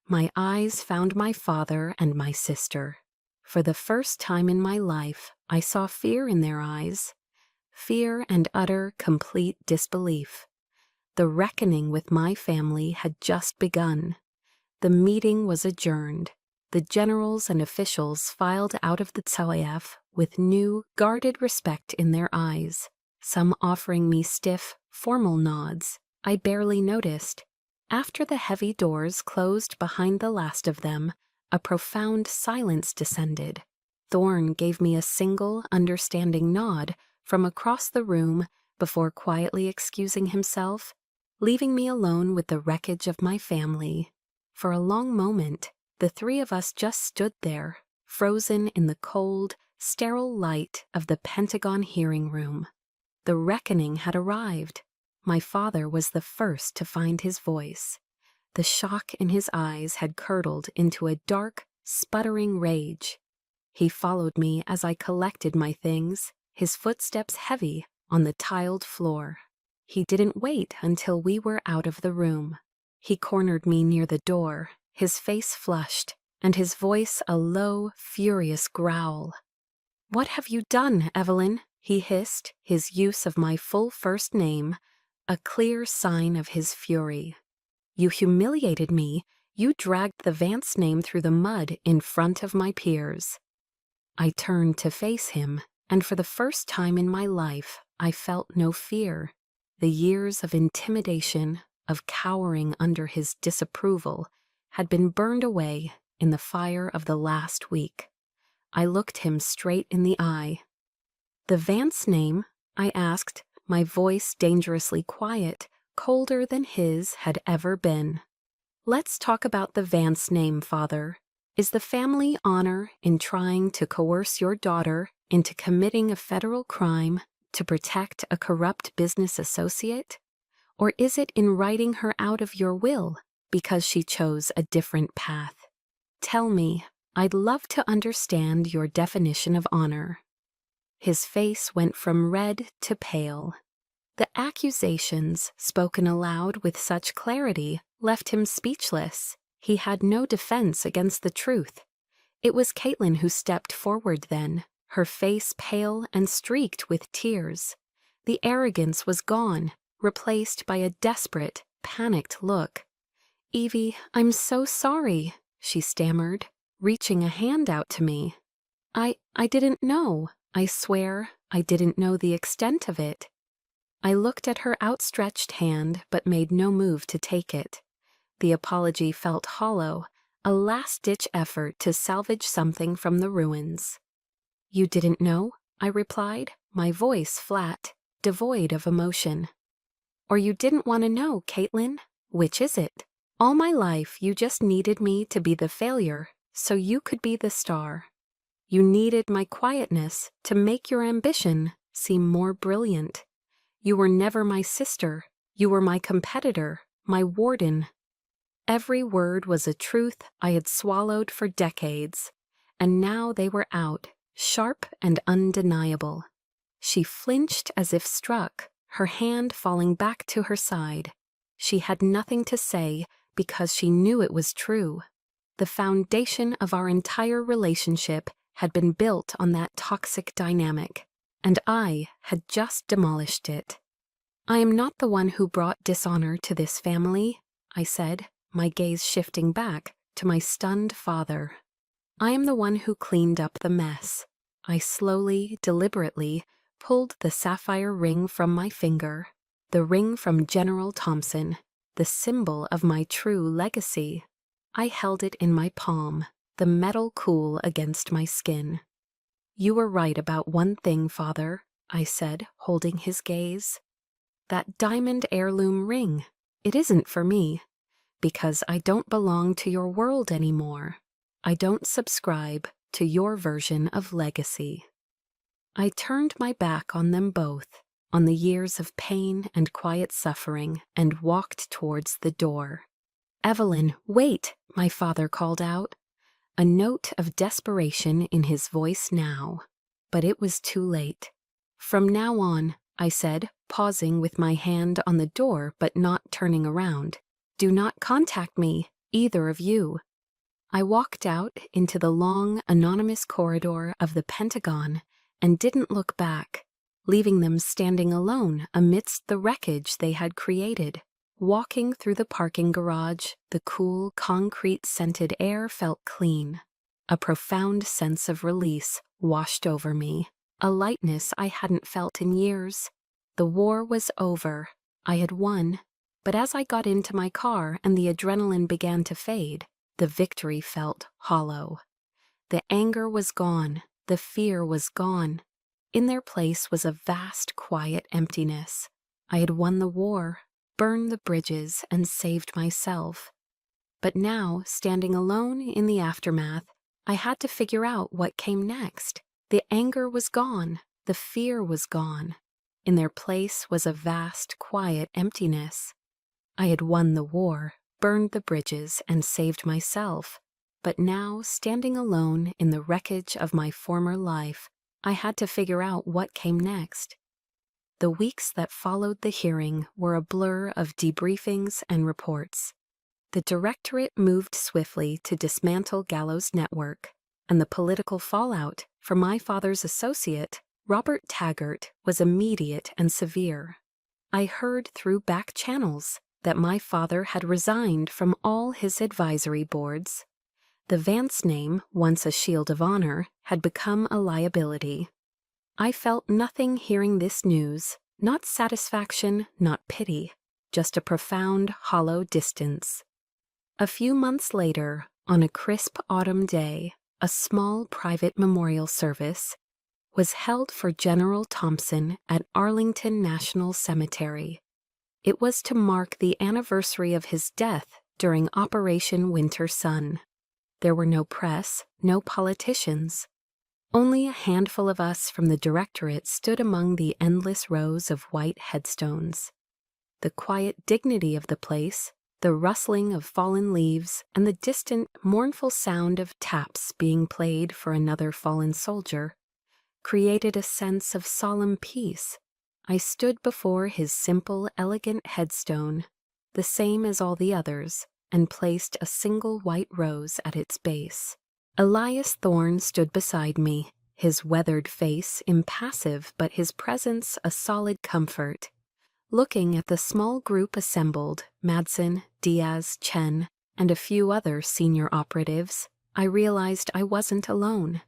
Speaker 1: My eyes found my father and my sister. For the first time in my life, I saw fear in their eyes. Fear and utter, complete disbelief. The reckoning with my family had just begun. The meeting was adjourned. The generals and officials filed out of the Tsaoyef with new, guarded respect in their eyes, some offering me stiff, formal nods I barely noticed. After the heavy doors closed behind the last of them, a profound silence descended. Thorne gave me a single, understanding nod from across the room before quietly excusing himself, leaving me alone with the wreckage of my family. For a long moment, the three of us just stood there, frozen in the cold, sterile light of the Pentagon hearing room. The reckoning had arrived. My father was the first to find his voice. The shock in his eyes had curdled into a dark, sputtering rage. He followed me as I collected my things, his footsteps heavy on the tiled floor. He didn't wait until we were out of the room. He cornered me near the door, his face flushed, and his voice a low, furious growl. "What have you done, Evelyn?" he hissed, his use of my full first name a clear sign of his fury. "You humiliated me. You dragged the Vance name through the mud in front of my peers." I turned to face him, and for the first time in my life, I felt no fear. The years of intimidation, of cowering under his disapproval, had been burned away in the fire of the last week. I looked him straight in the eye. "The Vance name?" I asked, my voice dangerously quiet, colder than his had ever been. "Let's talk about the Vance name, Father. Is the family honor in trying to coerce your daughter into committing a federal crime to protect a corrupt business associate? Or is it in writing her out of your will because she chose a different path? Tell me. I'd love to understand your definition of honor." His face went from red to pale. The accusations, spoken aloud with such clarity, left him speechless. He had no defense against the truth. It was Caitlin who stepped forward then, her face pale and streaked with tears. The arrogance was gone, replaced by a desperate, panicked look. "Evie, I'm so sorry," she stammered, reaching a hand out to me. I didn't know. I swear, I didn't know the extent of it." I looked at her outstretched hand but made no move to take it. The apology felt hollow, a last-ditch effort to salvage something from the ruins. "You didn't know?" I replied, my voice flat, devoid of emotion. "Or you didn't want to know, Caitlin? Which is it? All my life you just needed me to be the failure, so you could be the star. You needed my quietness to make your ambition seem more brilliant. You were never my sister. You were my competitor, my warden." Every word was a truth I had swallowed for decades, and now they were out, sharp and undeniable. She flinched as if struck, her hand falling back to her side. She had nothing to say because she knew it was true. The foundation of our entire relationship had been built on that toxic dynamic, and I had just demolished it. "I am not the one who brought dishonor to this family," I said, my gaze shifting back to my stunned father. "I am the one who cleaned up the mess." I slowly, deliberately pulled the sapphire ring from my finger, the ring from General Thompson, the symbol of my true legacy. I held it in my palm, the metal cool against my skin. "You were right about one thing, Father," I said, holding his gaze. "That diamond heirloom ring, it isn't for me, because I don't belong to your world anymore. I don't subscribe to your version of legacy." I turned my back on them both, on the years of pain and quiet suffering, and walked towards the door. "Evelyn, wait!" my father called out, a note of desperation in his voice now. But it was too late. "From now on," I said, pausing with my hand on the door but not turning around, "do not contact me, either of you." I walked out into the long, anonymous corridor of the Pentagon and didn't look back, leaving them standing alone amidst the wreckage they had created. Walking through the parking garage, the cool, concrete-scented air felt clean. A profound sense of release washed over me, a lightness I hadn't felt in years. The war was over. I had won. But as I got into my car and the adrenaline began to fade, the victory felt hollow. The anger was gone. The fear was gone. In their place was a vast, quiet emptiness. I had won the war, burned the bridges, and saved myself. But now, standing alone in the aftermath, I had to figure out what came next. The anger was gone. The fear was gone. In their place was a vast, quiet emptiness. I had won the war, burned the bridges, and saved myself. But now, standing alone in the wreckage of my former life, I had to figure out what came next. The weeks that followed the hearing were a blur of debriefings and reports. The directorate moved swiftly to dismantle Gallo's network, and the political fallout for my father's associate, Robert Taggart, was immediate and severe. I heard through back channels that my father had resigned from all his advisory boards. The Vance name, once a shield of honor, had become a liability. I felt nothing hearing this news, not satisfaction, not pity, just a profound, hollow distance. A few months later, on a crisp autumn day, a small private memorial service was held for General Thompson at Arlington National Cemetery. It was to mark the anniversary of his death during Operation Winter Sun. There were no press, no politicians. Only a handful of us from the directorate stood among the endless rows of white headstones. The quiet dignity of the place, the rustling of fallen leaves, and the distant, mournful sound of taps being played for another fallen soldier created a sense of solemn peace. I stood before his simple, elegant headstone, the same as all the others, and placed a single white rose at its base. Elias Thorne stood beside me, his weathered face impassive but his presence a solid comfort. Looking at the small group assembled, Madsen, Diaz, Chen, and a few other senior operatives, I realized I wasn't alone.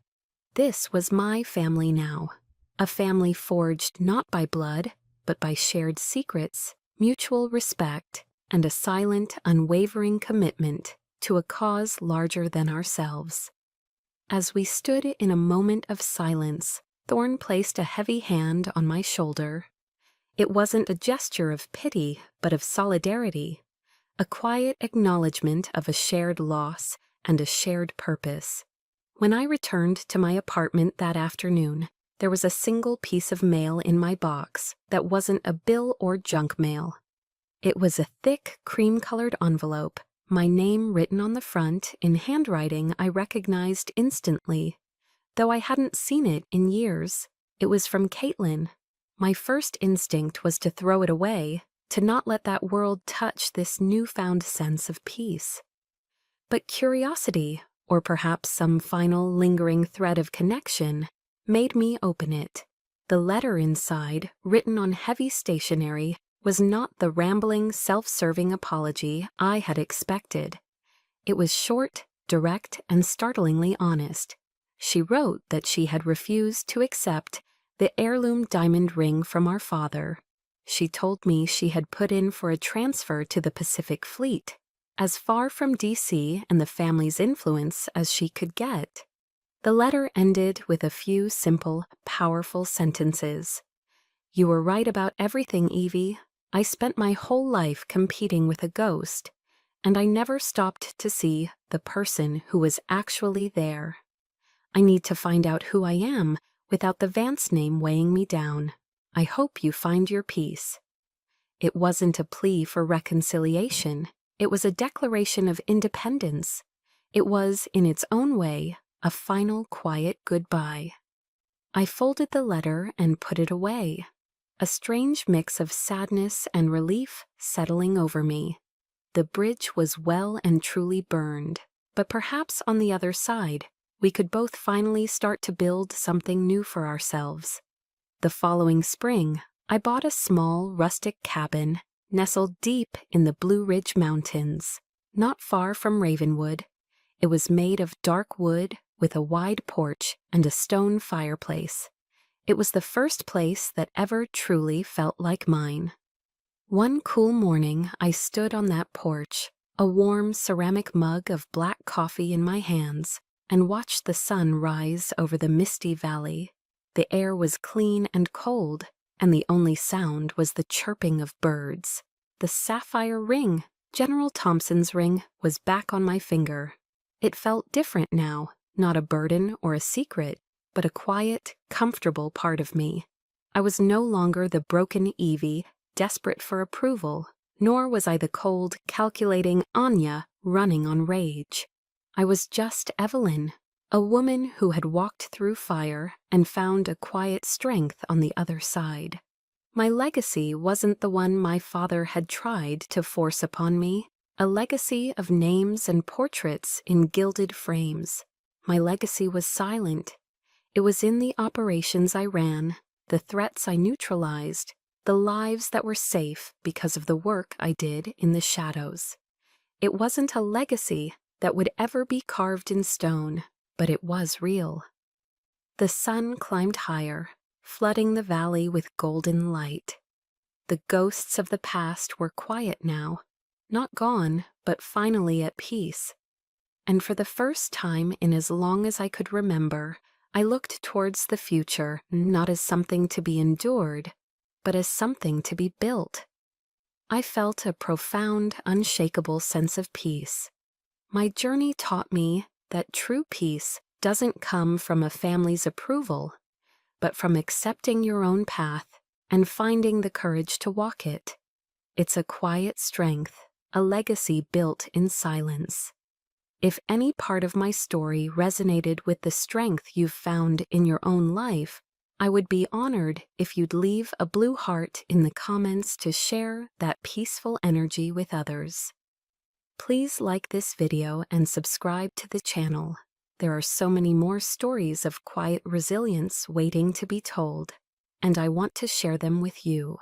Speaker 1: This was my family now, a family forged not by blood, but by shared secrets, mutual respect, and a silent, unwavering commitment to a cause larger than ourselves. As we stood in a moment of silence, Thorne placed a heavy hand on my shoulder. It wasn't a gesture of pity, but of solidarity, a quiet acknowledgement of a shared loss and a shared purpose. When I returned to my apartment that afternoon, there was a single piece of mail in my box that wasn't a bill or junk mail. It was a thick, cream-colored envelope, my name written on the front in handwriting I recognized instantly. Though I hadn't seen it in years, it was from Caitlin. My first instinct was to throw it away, to not let that world touch this newfound sense of peace. But curiosity, or perhaps some final lingering thread of connection, made me open it. The letter inside, written on heavy stationery, was not the rambling, self-serving apology I had expected. It was short, direct, and startlingly honest. She wrote that she had refused to accept the heirloom diamond ring from our father. She told me she had put in for a transfer to the Pacific Fleet, as far from DC and the family's influence as she could get. The letter ended with a few simple, powerful sentences. "You were right about everything, Evie. I spent my whole life competing with a ghost, and I never stopped to see the person who was actually there. I need to find out who I am without the Vance name weighing me down. I hope you find your peace." It wasn't a plea for reconciliation. It was a declaration of independence. It was, in its own way, a final quiet goodbye. I folded the letter and put it away, a strange mix of sadness and relief settling over me. The bridge was well and truly burned, but perhaps on the other side, we could both finally start to build something new for ourselves. The following spring, I bought a small, rustic cabin nestled deep in the Blue Ridge Mountains, not far from Ravenwood. It was made of dark wood with a wide porch and a stone fireplace. It was the first place that ever truly felt like mine. One cool morning, I stood on that porch, a warm ceramic mug of black coffee in my hands, and watched the sun rise over the misty valley. The air was clean and cold, and the only sound was the chirping of birds. The sapphire ring, General Thompson's ring, was back on my finger. It felt different now, not a burden or a secret, but a quiet, comfortable part of me. I was no longer the broken Evie, desperate for approval, nor was I the cold, calculating Anya running on rage. I was just Evelyn, a woman who had walked through fire and found a quiet strength on the other side. My legacy wasn't the one my father had tried to force upon me, a legacy of names and portraits in gilded frames. My legacy was silent. It was in the operations I ran, the threats I neutralized, the lives that were safe because of the work I did in the shadows. It wasn't a legacy that would ever be carved in stone, but it was real. The sun climbed higher, flooding the valley with golden light. The ghosts of the past were quiet now, not gone, but finally at peace. And for the first time in as long as I could remember, I looked towards the future not as something to be endured, but as something to be built. I felt a profound, unshakable sense of peace. My journey taught me that true peace doesn't come from a family's approval, but from accepting your own path and finding the courage to walk it. It's a quiet strength, a legacy built in silence. If any part of my story resonated with the strength you've found in your own life, I would be honored if you'd leave a blue heart in the comments to share that peaceful energy with others. Please like this video and subscribe to the channel. There are so many more stories of quiet resilience waiting to be told, and I want to share them with you.